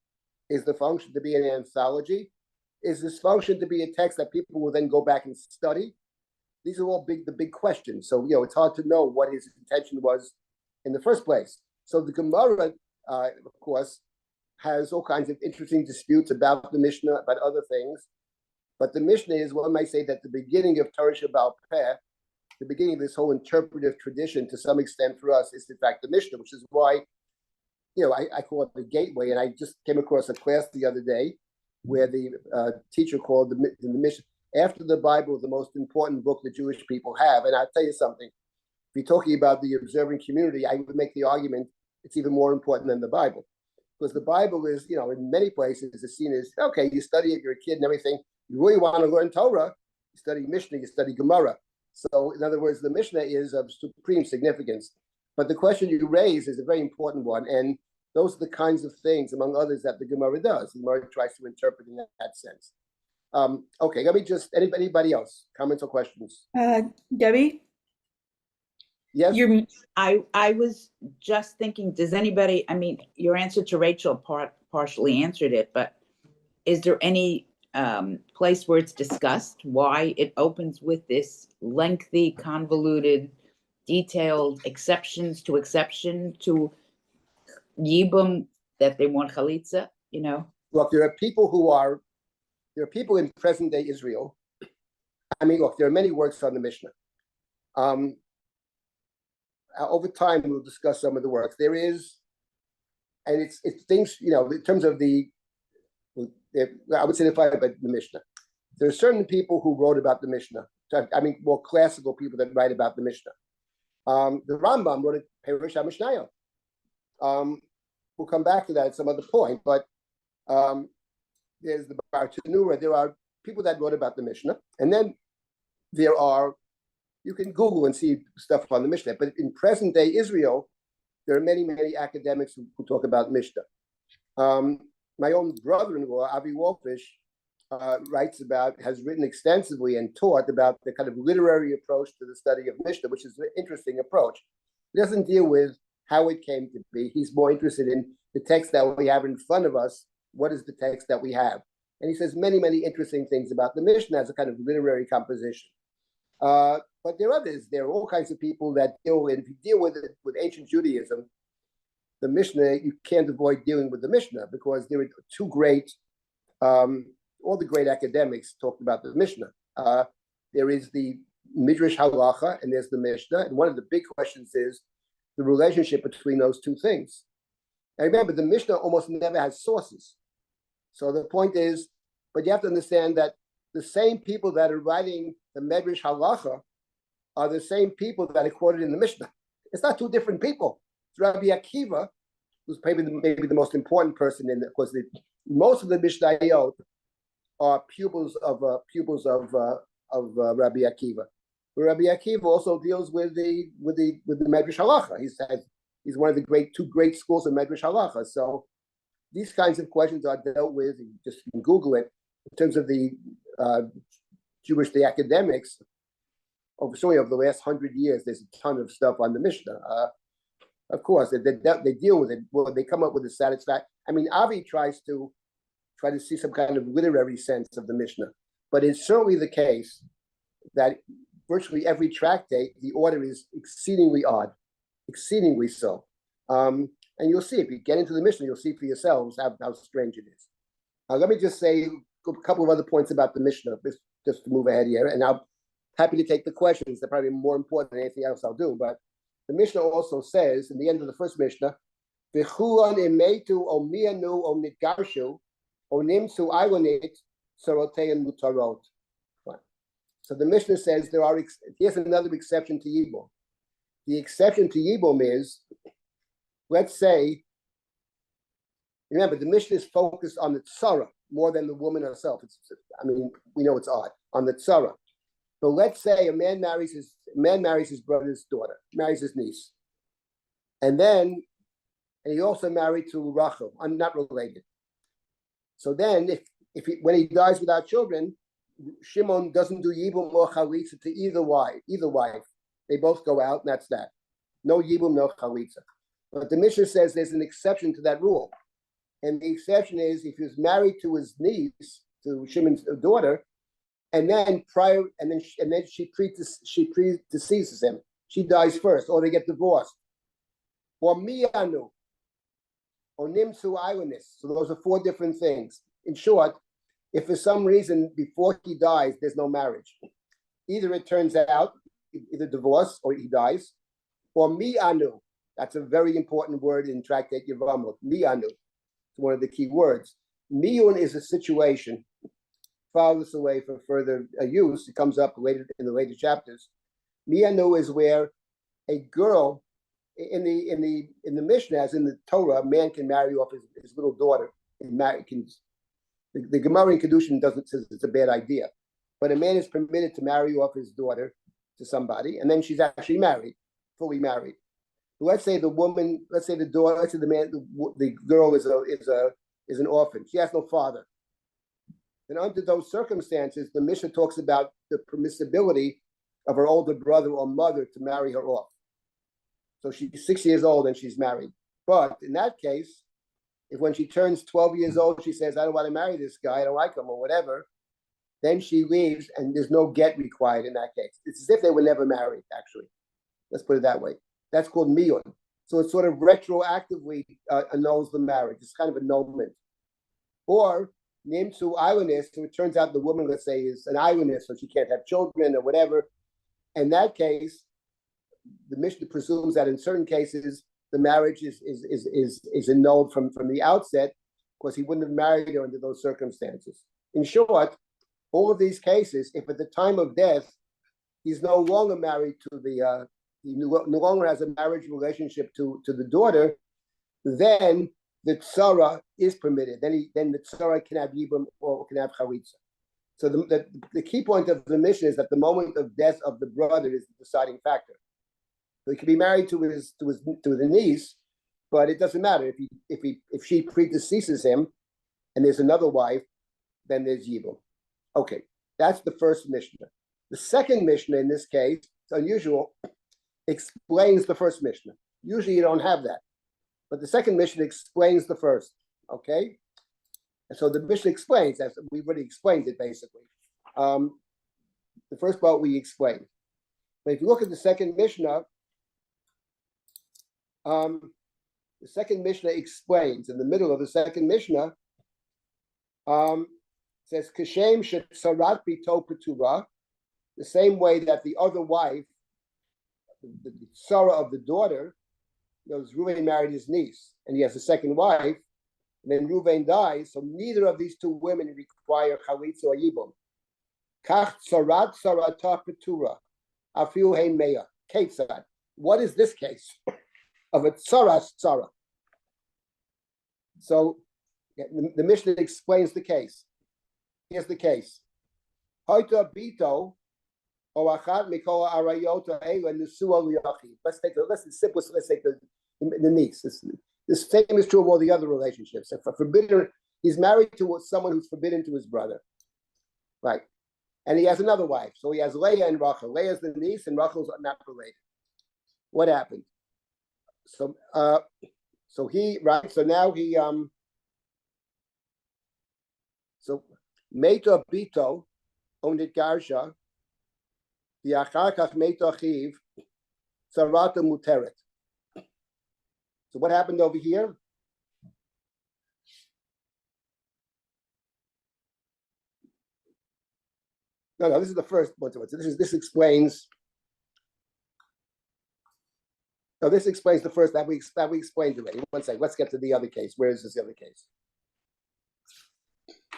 Speaker 2: Is the function to be an anthology? Is this function to be a text that people will then go back and study? These are all the big questions. So, it's hard to know what his intention was in the first place. So the Gemara, of course, has all kinds of interesting disputes about the Mishnah, about other things. But the Mishnah is, one might say, that the beginning of Torah Sheba'al Peh, the beginning of this whole interpretive tradition, to some extent for us, is in fact the Mishnah, which is why, I call it the gateway. And I just came across a class the other day where the teacher called the Mishnah, after the Bible, the most important book the Jewish people have. And I'll tell you something, if you're talking about the observant community, I would make the argument it's even more important than the Bible. Because the Bible is, in many places, is seen as, okay, you study it, you're a kid and everything. You really want to learn Torah, you study Mishnah, you study Gemara. So, in other words, the Mishnah is of supreme significance. But the question you raise is a very important one. And those are the kinds of things, among others, that the Gemara does. The Gemara tries to interpret in that sense. Okay, let me just, anybody else? Comments or questions?
Speaker 1: Debbie?
Speaker 2: Yes?
Speaker 3: I was just thinking, does anybody, your answer to Rachel partially answered it, but is there any place where it's discussed why it opens with this lengthy, convoluted, detailed exception to Yibum that they want chalitza,
Speaker 2: Look, there are people in present day Israel. Look, there are many works on the Mishnah. Over time, we'll discuss some of the works. There is, and it's things, in terms of I would say by the Mishnah. There are certain people who wrote about the Mishnah. More classical people that write about the Mishnah. The Rambam wrote a Perush HaMishnayot. We'll come back to that at some other point, but there's the Bar Tanura. There are people that wrote about the Mishnah, and then you can Google and see stuff on the Mishnah. But in present day Israel, there are many, many academics who talk about Mishnah. My own brother-in-law, Avi Wolfish, has written extensively and taught about the kind of literary approach to the study of Mishnah, which is an interesting approach. He doesn't deal with how it came to be. He's more interested in the text that we have in front of us. What is the text that we have? And he says many, many interesting things about the Mishnah as a kind of literary composition. But there are others. There are all kinds of people that if you deal with it with ancient Judaism, the Mishnah, you can't avoid dealing with the Mishnah because there are two great, all the great academics talked about the Mishnah. There is the Midrash Halacha and there's the Mishnah. And one of the big questions is the relationship between those two things. And remember, the Mishnah almost never has sources. So the point is, but you have to understand that the same people that are writing the Midrash Halacha are the same people that are quoted in the Mishnah. It's not two different people. It's Rabbi Akiva, who's maybe the most important person in, of course, most of the mishnayot are pupils of Rabbi Akiva. But Rabbi Akiva also deals with the Midrash Halacha. He's one of the two great schools of Midrash Halacha. So these kinds of questions are dealt with. You can Google it in terms of the the academics. Certainly over the last 100 years, there's a ton of stuff on the Mishnah. Of course, they deal with it. Well, they come up with a satisfaction. I mean, Avi tries to see some kind of literary sense of the Mishnah, but it's certainly the case that virtually every tractate, the order is exceedingly odd, exceedingly so. And you'll see, if you get into the Mishnah, you'll see for yourselves how strange it is. Let me just say a couple of other points about the Mishnah, just to move ahead here, and I'm happy to take the questions. They're probably more important than anything else I'll do, but the Mishnah also says, in the end of the first Mishnah, V'chulan imetu o mianu o nitgarshu o nimsu iwanit sorotein mutarot. So the Mishnah says here's another exception to Yibum. The exception to Yibum is, let's say, remember, the Mishnah is focused on the tzara more than the woman herself. We know it's odd, on the tzara. But let's say a man marries his brother's daughter, marries his niece, and he also married to Rachel. I'm not related. So then, when he dies without children, Shimon doesn't do yibum or chalitza to either wife. They both go out, and that's that. No yibum, no chalitza. But the Mishnah says there's an exception to that rule, and the exception is if he's married to his niece, to Shimon's daughter, and then she predeceases him. She dies first, or they get divorced. Or miyanu, or nimsu iwanis. So those are four different things. In short, if for some reason before he dies, there's no marriage, either it turns out either divorce or he dies, or miyanu. That's a very important word in Tractate Yevamot. Miyanu. It's one of the key words. Miyun is a situation. File this away for further use. It comes up later in the later chapters. Miyanu is where a girl in the Mishnah, as in the Torah, a man can marry off his little daughter. The Gemara in Kedushin says it's a bad idea, but a man is permitted to marry off his daughter to somebody, and then she's actually married, fully married. Let's say the girl is an orphan. She has no father. And under those circumstances, the Mishnah talks about the permissibility of her older brother or mother to marry her off. So she's 6 years old and she's married. But in that case, if when she turns 12 years old, she says, I don't want to marry this guy, I don't like him or whatever, then she leaves and there's no get required in that case. It's as if they were never married, actually. Let's put it that way. That's called miyun. So it sort of retroactively annuls the marriage. It's kind of annulment. Or nimsu iwanis, so it turns out the woman, let's say, is an iwanis, so she can't have children or whatever. In that case, the Mishnah presumes that in certain cases the marriage is annulled from the outset because he wouldn't have married her under those circumstances. In short, all of these cases, if at the time of death he's no longer married to he no longer has a marriage relationship to the daughter, then the tzara is permitted. Then the tzara can have yibum or can have chalitza. So the key point of the Mishnah is that the moment of death of the brother is the deciding factor. So he can be married to the niece, but it doesn't matter if she predeceases him, and there's another wife. then there's Yibum. Okay, that's the first Mishnah. The second Mishnah in this case, it's unusual, explains the first Mishnah. Usually you don't have that. But the second Mishnah explains the first. Okay? And so the Mishnah explains, as we've already explained it basically. The first part we explained. But if you look at the second Mishnah, the second Mishnah explains, in the middle of the second Mishnah, says, Kashem shetzarat bito petura, the same way that the other wife, the Sarah of the daughter, Reuven married his niece, and he has a second wife, and then Reuven dies, so neither of these two women require chalitza or yibum. Kach tzarat tzarata petura, afiu hein meya. Ketzad. What is this case of a tzara? So the Mishnah explains the case. Here's the case. Hoita bito or achat mikol arayota ela nisua liyachi. Let's take the niece. This same is true of all the other relationships. If he's married to someone who's forbidden to his brother, right? And he has another wife. So he has Leah and Rachel. Leah's the niece, and Rachel's not related. What happened? So now he so Meita Bito owned it Garsha, the Achakach Meita Chiv, Sarata Muteret. So what happened over here? No, this is the first one. This explains. No, this explains the first that we explained already. One second. Let's get to the other case. Where is this other case?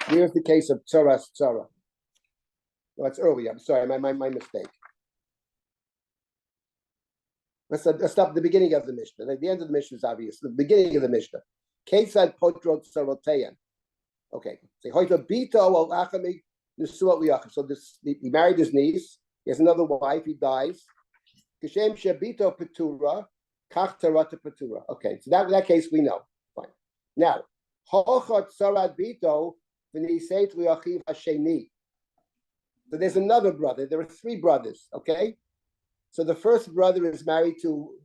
Speaker 2: Here's the case of Tzara. No, it's earlier. I'm sorry, my mistake. Let's stop at the beginning of the Mishnah. The end of the Mishnah is obvious. The beginning of the Mishnah. Kesad potro tzaroteyan. Okay. Say hoita bito al achami nisuat liyachim. So he married his niece. He has another wife. He dies. Kishem shebito petura kach tarata petura. Okay. So that case we know. Fine. Now hochot tzarad bito v'niseit liyachiv hasheni. So there's another brother. There are three brothers. Okay. So the first brother is married to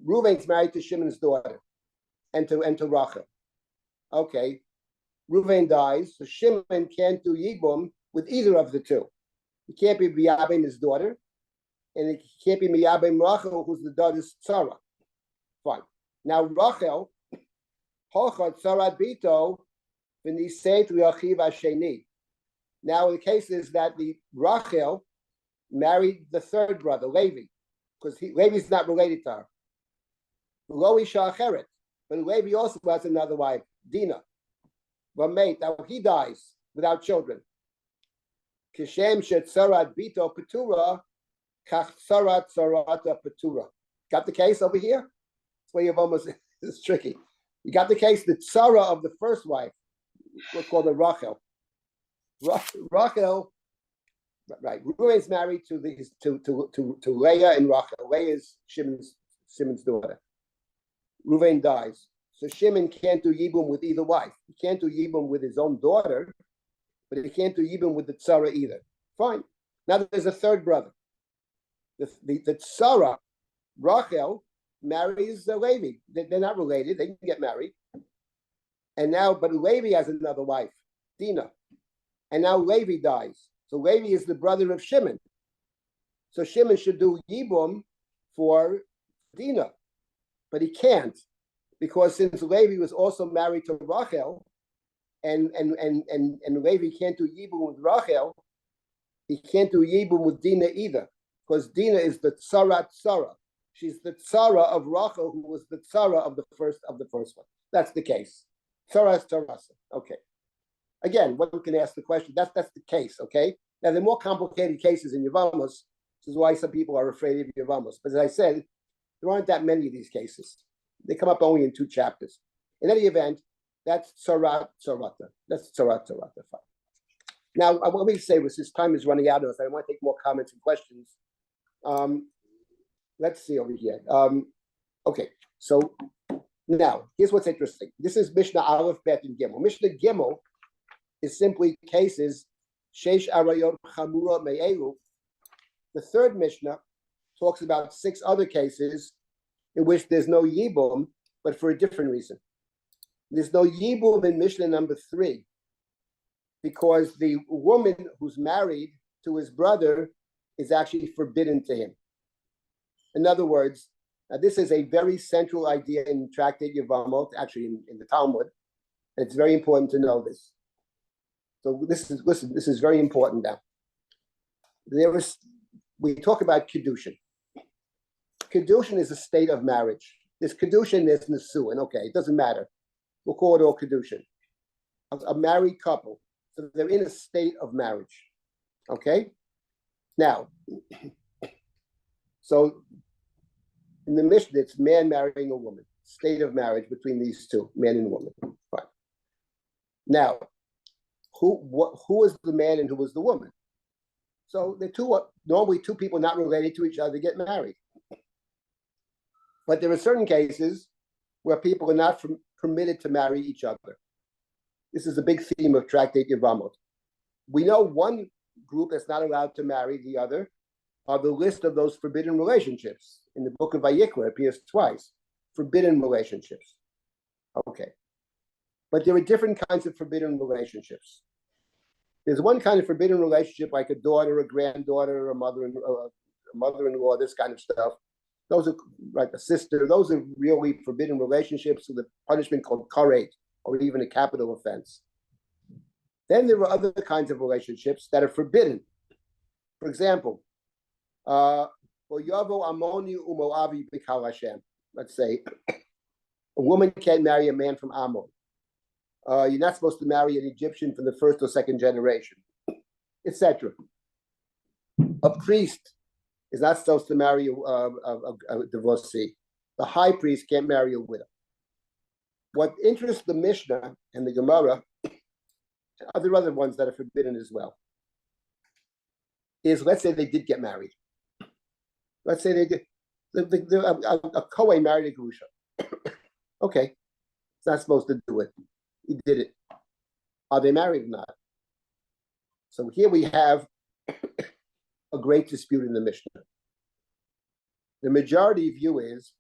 Speaker 2: Reuven's married to Shimon's daughter, and to Rachel. Okay, Reuven dies, so Shimon can't do Yibum with either of the two. He can't be Miyabim his daughter, and he can't be Miyabim Rachel, who's the daughter's Tzara. Fine. Now Rachel, Hochad Tzarad Bito, v'niseit liachiv hasheni. Now the case is that the Rachel married the third brother, Levi, because Levi's not related to her. Lo isha acheret, but Levi also has another wife, Dinah. Mate, now he dies without children. Kishem shetzarad bito petura, kach tzarat tzarata petura. Got the case over here? That's where you've almost, it's tricky. You got the case, the tzara of the first wife, what's called the Rachel. Rachel. Right, Reuven's married to Leah and Rachel. Leah is Shimon's daughter. Reuven dies, so Shimon can't do Yibum with either wife. He can't do Yibum with his own daughter, but he can't do Yibum with the Tzara either. Fine. Now there's a third brother. The Tzara, Rachel, marries Levi. They're not related. They can get married. But Levi has another wife, Dinah, and now Levi dies. So Levi is the brother of Shimon. So Shimon should do Yibum for Dinah, but he can't, because since Levi was also married to Rachel, and Levi can't do Yibum with Rachel, he can't do Yibum with Dinah either, because Dinah is the Tzarat Tzara. She's the Tzara of Rachel, who was the Tzara of the first one. That's the case. Tzaras Tzarasa. Okay. Again, one can ask the question. That's the case, okay? Now, there are more complicated cases in Yevamos. This is why some people are afraid of Yevamos. But as I said, there aren't that many of these cases. They come up only in 2 chapters. In any event, that's Tzarat Tzarata. That's Tzarat Tzarata. Fine. Now, let me say this. This time is running out of us. I want to take more comments and questions. Let's see over here. Okay, so now, here's what's interesting. This is Mishnah Aleph, Bet, and Gimel. Mishnah Gimel is simply cases sheish arayot chamura me'elu. The third Mishnah talks about 6 other cases in which there's no yibum, but for a different reason. There's no yibum in Mishnah number 3 because the woman who's married to his brother is actually forbidden to him. In other words, now this is a very central idea in Tractate Yevamot, actually in the Talmud, and it's very important to know this. So this is very important now. We talk about Kiddushin. Kiddushin is a state of marriage. There's Kiddushin, there's Nesuin. Okay, it doesn't matter. We'll call it all Kiddushin. A married couple. So they're in a state of marriage. Okay? Now, so in the Mishnah, it's man marrying a woman. State of marriage between these two, man and woman. Fine. Now, who is the man and who is the woman? So normally two people not related to each other get married. But there are certain cases where people are not permitted to marry each other. This is a big theme of Tractate Yevamot. We know one group that's not allowed to marry the other are the list of those forbidden relationships. In the book of Vayikra, it appears twice. Forbidden relationships. Okay. But there are different kinds of forbidden relationships. There's one kind of forbidden relationship, like a daughter, a granddaughter, a mother-in-law, this kind of stuff. Those are like a sister. Those are really forbidden relationships with a punishment called karet, or even a capital offense. Then there are other kinds of relationships that are forbidden. For example, let's say a woman can't marry a man from Ammon. You're not supposed to marry an Egyptian from the first or second generation, etc. A priest is not supposed to marry a divorcee. The high priest can't marry a widow. What interests the Mishnah and the Gemara, and other ones that are forbidden as well, is let's say they did get married. Let's say they did. A Kohen married a Grusha. Okay, it's not supposed to do it. He did it. Are they married or not? So here we have a great dispute in the Mishnah. The majority view is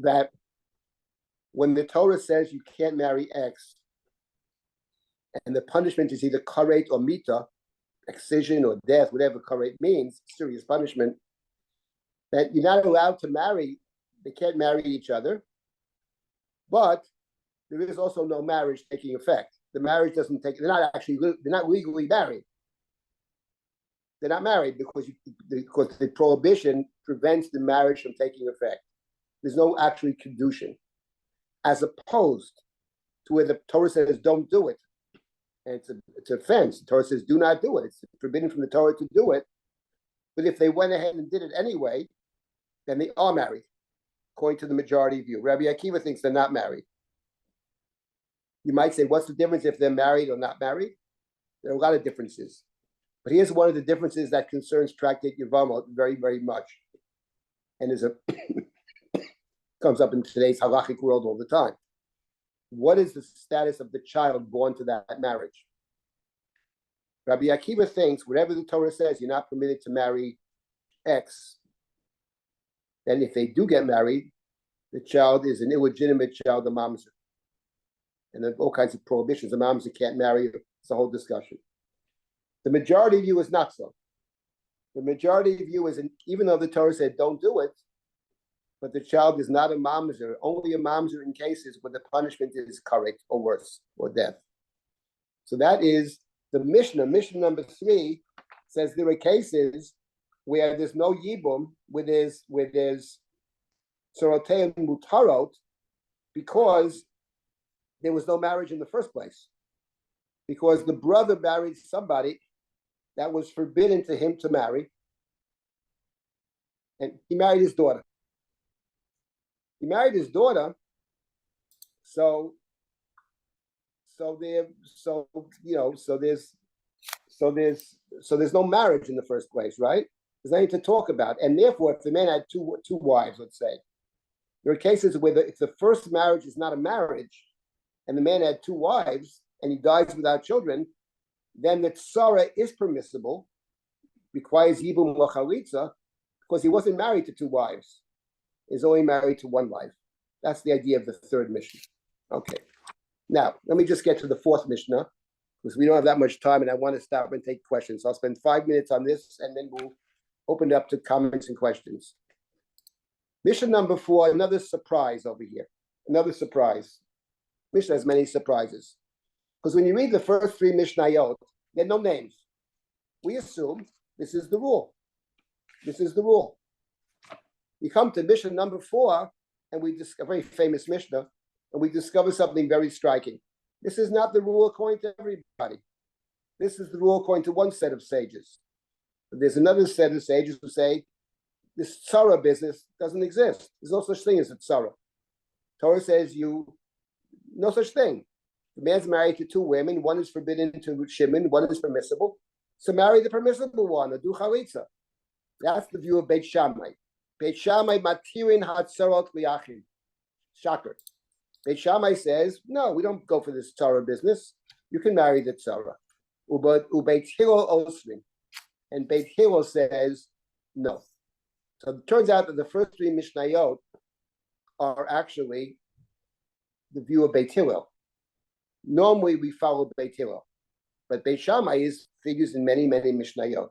Speaker 2: that when the Torah says you can't marry X, and the punishment is either karet or mita, excision or death, whatever karet means, serious punishment, that you're not allowed to marry, they can't marry each other, but there is also no marriage taking effect. The marriage doesn't take, they're not legally married. They're not married because the prohibition prevents the marriage from taking effect. There's no actually Kiddushin. As opposed to where the Torah says don't do it. And it's an offense. The Torah says do not do it. It's forbidden from the Torah to do it. But if they went ahead and did it anyway, then they are married, according to the majority view. Rabbi Akiva thinks they're not married. You might say, what's the difference if they're married or not married? There are a lot of differences. But here's one of the differences that concerns Tractate Yevamot very, very much. And comes up in today's halachic world all the time. What is the status of the child born to that marriage? Rabbi Akiva thinks whatever the Torah says, you're not permitted to marry X. Then if they do get married, the child is an illegitimate child, the mamzer. And then all kinds of prohibitions. The mamzer can't marry. It's a whole discussion. The majority view is not so. The majority view is, even though the Torah said don't do it, but the child is not a mamzer, only a mamzer in cases where the punishment is karet or worse, or death. So that is the Mishnah. Mishnah number 3 says there are cases where there's no yibum, where there's sorotei and mutarot, because there was no marriage in the first place. Because the brother married somebody that was forbidden to him to marry, and he married his daughter. He married his daughter, so there's no marriage in the first place, right? There's nothing to talk about, and therefore, if the man had two wives, let's say, there are cases where if the first marriage is not a marriage, and the man had 2 wives, and he dies without children, then the tzara is permissible, requires yibum lachalitza, because he wasn't married to 2 wives. He's only married to 1 wife. That's the idea of the 3rd Mishnah. Okay. Now, let me just get to the 4th Mishnah, because we don't have that much time, and I want to stop and take questions. So I'll spend 5 minutes on this, and then we'll open it up to comments and questions. Mishnah number 4, another surprise over here. Another surprise. Mishnah has many surprises. Because when you read the first 3 mishnayot, they have no names. We assume this is the rule. This is the rule. We come to Mishnah number 4, and we discover a very famous Mishnah, and we discover something very striking. This is not the rule according to everybody. This is the rule according to one set of sages. But there's another set of sages who say this tzara business doesn't exist. There's no such thing as a tzara. Torah says no such thing. The man's married to 2 women. One is forbidden to Shimon. One is permissible. So marry the permissible one, or do chalitza. That's the view of Beit Shammai. Beit Shammai matirin hatzarot liyachid. Shocker. Beit Shammai says, no, we don't go for this tzara business. You can marry the tzara. Ubeit Hillel osrin. And Beit Hillel says, no. So it turns out that the first 3 mishnayot are actually the view of Beit Hillel. Normally we follow Beit Hillel, but Beit Shammai figures in many, many mishnayot.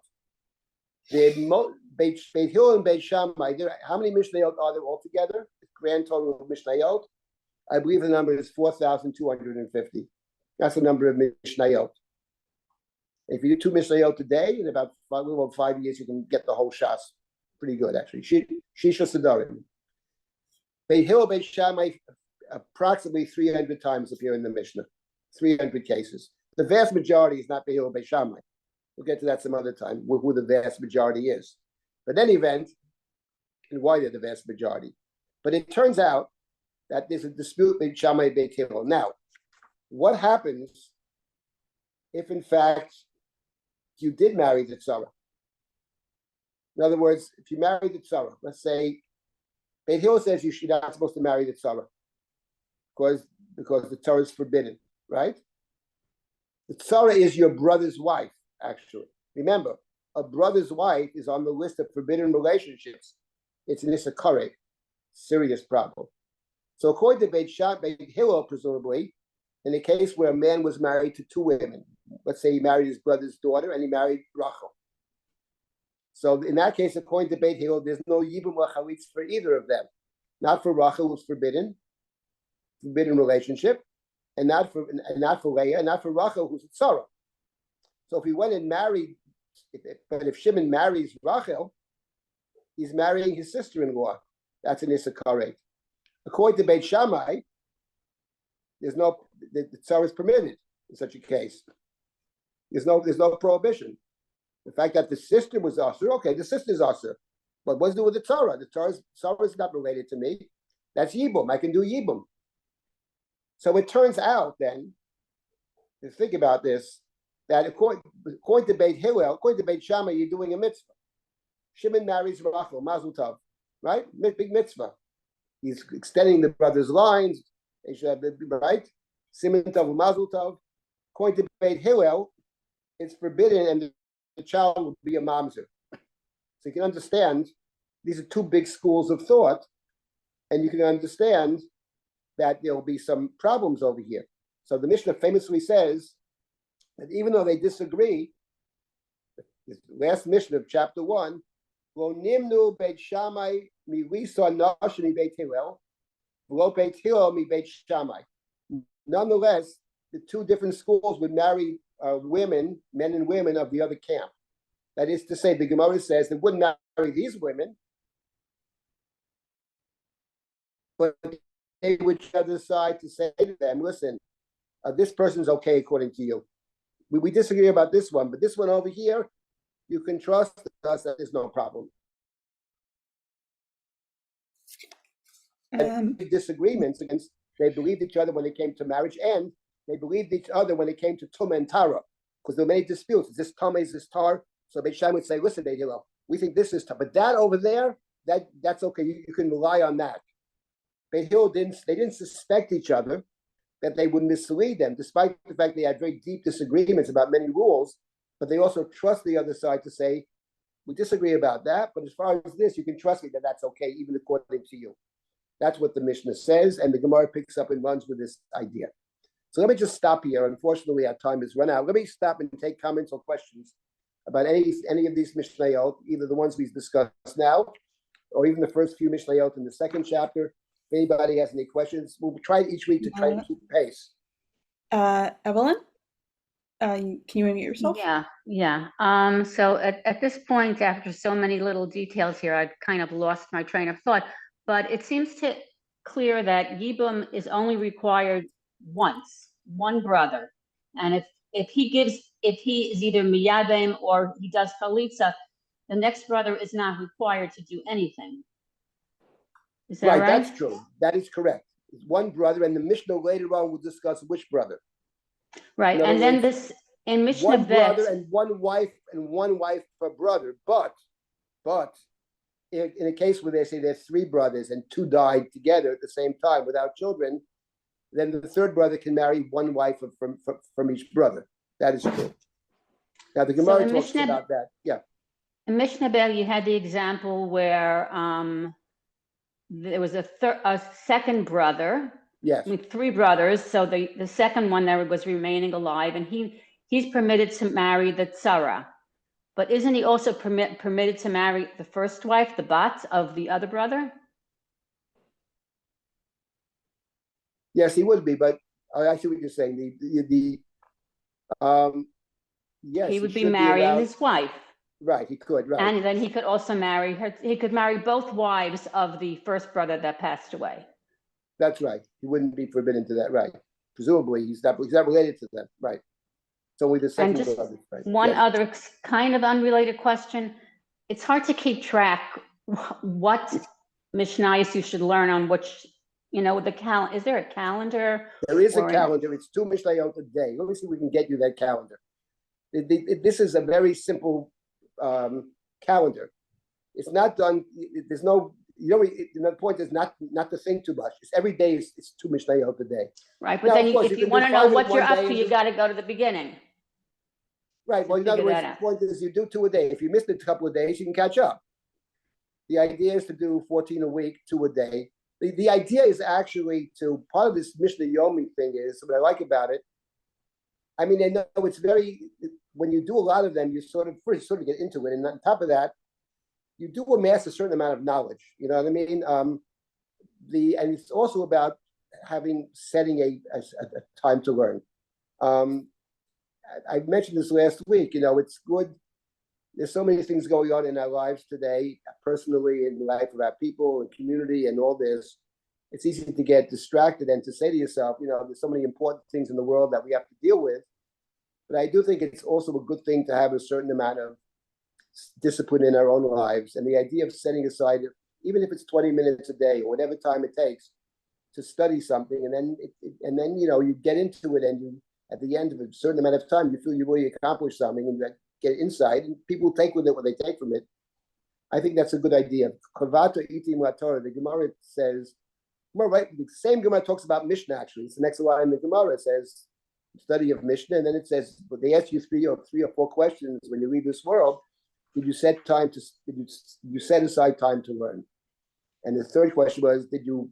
Speaker 2: Beit Hillel and Beit Shammai, how many mishnayot are there altogether? The grand total of mishnayot, I believe the number is 4,250. That's the number of mishnayot. If you do 2 mishnayot a day, in about a little over 5 years, you can get the whole shas. Pretty good, actually. Shisha Sedarim. Beit Hillel, Beit Shammai, approximately 300 times appear in the Mishnah. 300 cases. The vast majority is not Beit Hillel, Beit Shammai. We'll get to that some other time, who the vast majority is. But in any event, and why they're the vast majority. But it turns out that there's a dispute between Shammai and Beit Hillel. Now, what happens if, in fact, you did marry the tzara? In other words, if you marry the tzara, let's say Beit Hillel says you're not supposed to marry the tzara because the tzara is forbidden, right? The tzara is your brother's wife, actually. Remember, a brother's wife is on the list of forbidden relationships. It's an isakare, serious problem. So according to Beit Hillel, presumably, in a case where a man was married to 2 women, let's say he married his brother's daughter and he married Rachel. So in that case, according to Beit Hillel, there's no yibum lachalitz for either of them. Not for Rachel, who's forbidden relationship, and not for Leah, and not for Rachel, who's a tzara. So if he went and married, if Shimon marries Rachel, he's marrying his sister-in-law. That's an isakare. According to Beit Shammai, the tzara is permitted in such a case. There's no prohibition. The fact that the sister was asur, okay, the sister's asur. But what's to do with the tzara? The tzara is not related to me. That's yibum. I can do yibum. So it turns out then, to think about this, that according to Beit Hillel, according to Beit Shammai, you're doing a mitzvah. Shimon marries Rachel, Mazel Tov, right? Big mitzvah. He's extending the brother's lines. They should have, right? Siman Tov, Mazel Tov. According to Beit Hillel, it's forbidden, and the child will be a mamzer. So you can understand, these are 2 big schools of thought, and you can understand that there will be some problems over here. So the Mishnah famously says that even though they disagree, this last Mishnah of chapter 1, Lo nimnu Beit Shammai mi Risa nash mi Beit Hillel, Lo Beit Hillel mi Beit Shammai. Nonetheless, the 2 different schools would marry women, men and women of the other camp. That is to say, the Gemara says they wouldn't marry these women, but they would decide to say to them, listen, this person's okay according to you. We disagree about this one, but this one over here, you can trust us that there's no problem. And disagreements against, they believed each other when it came to marriage, and they believed each other when it came to Tumah and Tara, because there were many disputes. Is this Tumah, is this Tar? So Beit Shammai would say, listen, Beit Hillel, we think this is Tar, but that over there, that's okay. You can rely on that. Beit Hillel didn't suspect each other, that they would mislead them, despite the fact they had very deep disagreements about many rules, but they also trust the other side to say, we disagree about that, but as far as this, you can trust me that that's okay, even according to you. That's what the Mishnah says, and the Gemara picks up and runs with this idea. So let me just stop here. Unfortunately, our time has run out. Let me stop and take comments or questions about any of these mishnayot, either the ones we've discussed now, or even the first few mishnayot in the second chapter. If anybody has any questions, we'll try each week to try to keep pace.
Speaker 1: Evelyn, can you unmute yourself?
Speaker 6: Yeah. So at this point, after so many little details here, I've kind of lost my train of thought. But it seems clear that Yibum is only required once, one brother, and if he is either miyabem or he does chalitza, the next brother is not required to do anything. Is that right?
Speaker 2: That's true. That is correct. It's one brother, and the Mishnah later on will discuss which brother.
Speaker 6: Right, and then this in Mishnah
Speaker 2: one brother
Speaker 6: Bet,
Speaker 2: and one wife per brother. But in a case where they say there's three brothers and two died together at the same time without children, then the third brother can marry one wife from each brother. That is true. Now the Gemara talks about that. Yeah.
Speaker 6: In Mishnah Bet, you had the example where there was a second brother.
Speaker 2: Yes.
Speaker 6: With three brothers. So the second one there was remaining alive, and he's permitted to marry the tzara. But isn't he also permitted to marry the first wife, the bat of the other brother?
Speaker 2: Yes, he would be, but I see what you're saying. Yes,
Speaker 6: he would be marrying his wife.
Speaker 2: Right, he could, right.
Speaker 6: And then he could also marry her. He could marry both wives of the first brother that passed away.
Speaker 2: That's right. He wouldn't be forbidden to that, right? Presumably, he's not related to them, right? It's only the second brother, right?
Speaker 6: One other kind of unrelated question. It's hard to keep track what mishnayos you should learn on which, the calendar. Is there a calendar?
Speaker 2: There is a calendar. It's 2 mishnayot a day. Let me see if we can get you that calendar. This is a very simple calendar. It's not done. There's no. The point is not to think too much. It's every day. It's 2 mishnayot a day.
Speaker 6: Right, but now, then if you want to know what you're up to, you got to go to the beginning.
Speaker 2: Right. Well, in other words, the point is you do 2 a day. If you missed a couple of days, you can catch up. The idea is to do 14 a week, 2 a day. The idea is actually to part of this Mishnah Yomit thing is what I like about it. I mean, I know it's very when you do a lot of them, you sort of get into it, and on top of that, you do amass a certain amount of knowledge. You know what I mean? And it's also about setting a time to learn. I mentioned this last week. It's good. There's so many things going on in our lives today, personally, in the life of our people and community, and all this. It's easy to get distracted and to say to yourself, there's so many important things in the world that we have to deal with. But I do think it's also a good thing to have a certain amount of discipline in our own lives, and the idea of setting aside, even if it's 20 minutes a day or whatever time it takes, to study something, and then you get into it, and you at the end of a certain amount of time you feel you really accomplished something, and you get insight, and people take with it what they take from it. I think that's a good idea. The Gemara says, right? The same Gemara talks about Mishnah. Actually, it's the next line in the Gemara. It says study of Mishnah, and then it says, but they ask you 3 or 4 questions when you leave this world. Did you set aside time to learn? And the third question was, did you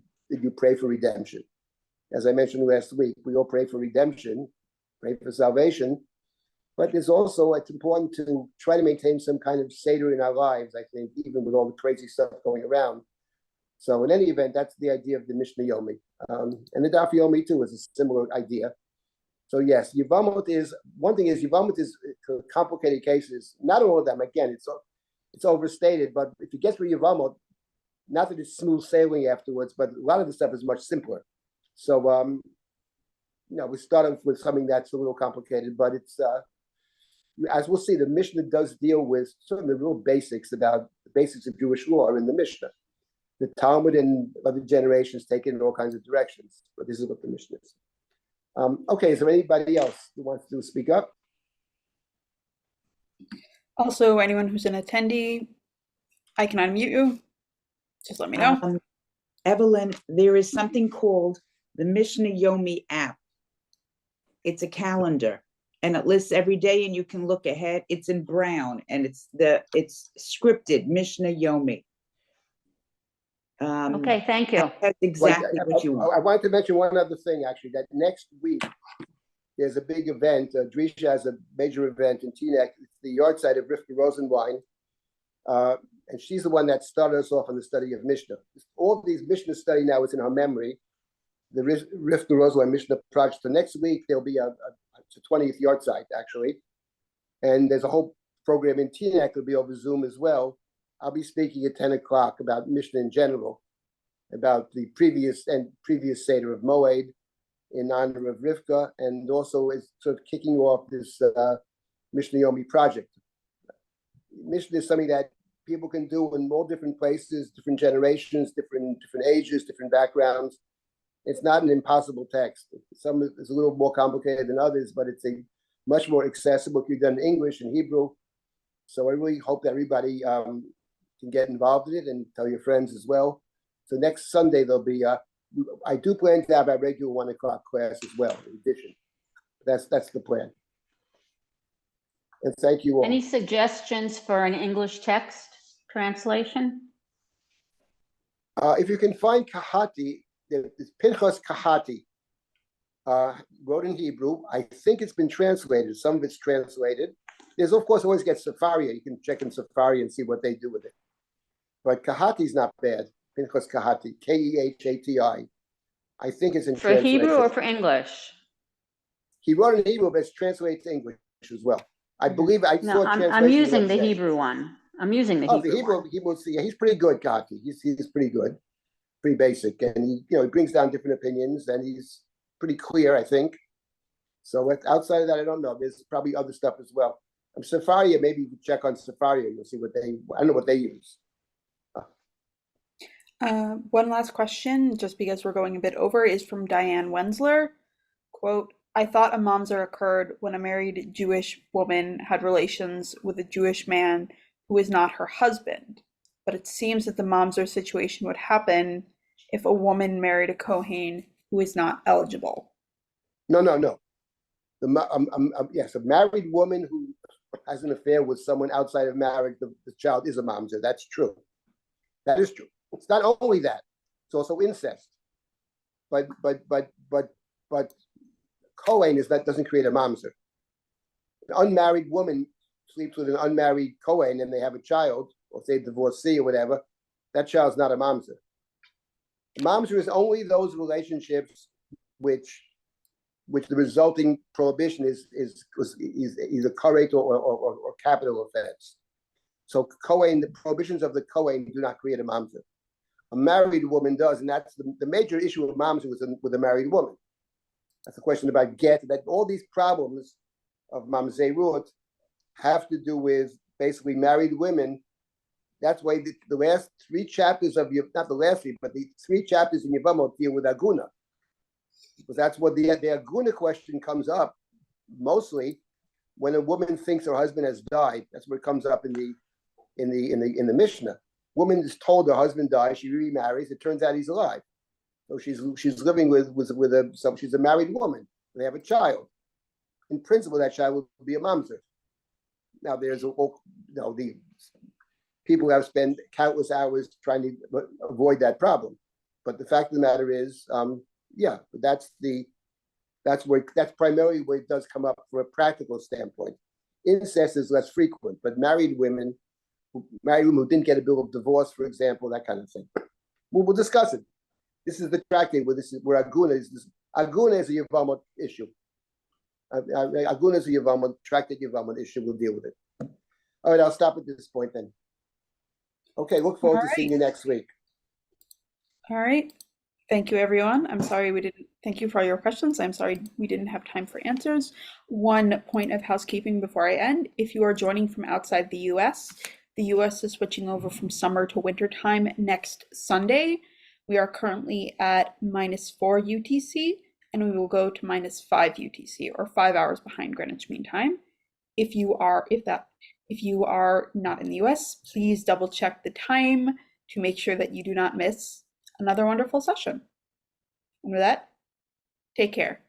Speaker 2: pray for redemption? As I mentioned last week, we all pray for redemption, pray for salvation, but it's important to try to maintain some kind of seder in our lives, I think, even with all the crazy stuff going around. So in any event, that's the idea of the Mishnah Yomit. And the Daf Yomi too is a similar idea. So yes, Yevamot is complicated cases. Not all of them. Again, it's overstated. But if you get through Yevamot, not that it's smooth sailing afterwards, but a lot of the stuff is much simpler. So we start off with something that's a little complicated, but it's as we'll see, the Mishnah does deal with certainly the real basics about the basics of Jewish law in the Mishnah. The Talmud and other generations take it in all kinds of directions, but this is what the Mishnah is. Okay, is there anybody else who wants to speak up?
Speaker 1: Also, anyone who's an attendee, I can unmute you. Just let me know.
Speaker 3: Evelyn, there is something called the Mishnah Yomit app. It's a calendar and it lists every day and you can look ahead. It's in brown and it's scripted, Mishnah Yomit.
Speaker 6: Okay, thank you.
Speaker 3: That's exactly what you want.
Speaker 2: I wanted to mention one other thing, actually, that next week there's a big event. Drisha has a major event in Teaneck. It's the yard site of Rifka Rosenwein. And she's the one that started us off on the study of Mishnah. All these Mishnah study now is in her memory. The Rifka Rosenwein Mishnah project. So next week there'll be a 20th yard site, actually. And there's a whole program in Teaneck. It'll be over Zoom as well. I'll be speaking at 10 o'clock about Mishnah in general, about the previous Seder of Moed in honor of Rifka, and also is sort of kicking off this Mishnah Yomit project. Mishnah is something that people can do in all different places, different generations, different ages, different backgrounds. It's not an impossible text. Some is a little more complicated than others, but it's a much more accessible. It can be done in English and Hebrew. So I really hope that everybody can get involved in it and tell your friends as well. So next Sunday there'll be I do plan to have a regular 1 o'clock class as well, in addition. That's the plan. And thank you all.
Speaker 6: Any suggestions for an English text translation?
Speaker 2: If you can find Kahati, it's Pinchas Kahati, wrote in Hebrew. I think it's been translated. Some of it's translated. There's, of course, always get Sefaria. You can check in Sefaria and see what they do with it. But Kahati's not bad. Pinchas Kahati, Kehati. I think it's in
Speaker 6: For Hebrew or for English?
Speaker 2: He wrote in Hebrew, but it's translated to English as well. I believe I saw
Speaker 6: No, I'm using the Hebrew one. I'm using the Hebrew one.
Speaker 2: He's pretty good, Kahati. He's pretty good, pretty basic, and he brings down different opinions, and he's pretty clear, I think. So outside of that, I don't know. There's probably other stuff as well. Sefaria, maybe you can check on Sefaria. You'll see I don't know what they use.
Speaker 1: One last question, just because we're going a bit over, is from Diane Wensler. Quote, I thought a mamzer occurred when a married Jewish woman had relations with a Jewish man who is not her husband. But it seems that the mamzer situation would happen if a woman married a Kohen who is not eligible.
Speaker 2: No. Yes, a married woman who has an affair with someone outside of marriage, the child is a mamzer. That's true. That is true. It's not only that; it's also incest. But Kohen doesn't create a mamzer. An unmarried woman sleeps with an unmarried Kohen and they have a child, or say divorcee or whatever. That child's not a mamzer. A mamzer is only those relationships which the resulting prohibition is either correct or capital offense. So Kohen, the prohibitions of the Kohen do not create a mamzer. A married woman does, and that's the major issue of mamzer with a married woman. That's the question about get. That all these problems of mamzerut have to do with basically married women. That's why the last 3 chapters of not the last 3, but the 3 chapters in Yevamot deal with aguna, because that's what the aguna question comes up mostly when a woman thinks her husband has died. That's what comes up in the Mishnah. Woman is told her husband died. She remarries. It turns out he's alive. So she's living with she's a married woman. They have a child. In principle, that child will be a mamzer. Now there's the people have spent countless hours trying to avoid that problem. But the fact of the matter is, that's primarily where it does come up from a practical standpoint. Incest is less frequent, but married women who didn't get a bill of divorce, for example, that kind of thing. We'll discuss it. This is the tractate where aguna is. Aguna is a Yevamot issue. Aguna is a Yevamot, Tractate Yevamot issue. We'll deal with it. All right, I'll stop at this point then. Okay, look forward to seeing you next week.
Speaker 1: All right. Thank you, everyone. I'm sorry thank you for all your questions. I'm sorry we didn't have time for answers. One point of housekeeping before I end. If you are joining from outside the US is switching over from summer to winter time next Sunday. We are currently at -4 UTC, and we will go to -5 UTC, or 5 hours behind Greenwich Mean Time. If you are not in the US, please double check the time to make sure that you do not miss another wonderful session. And with that, Take care.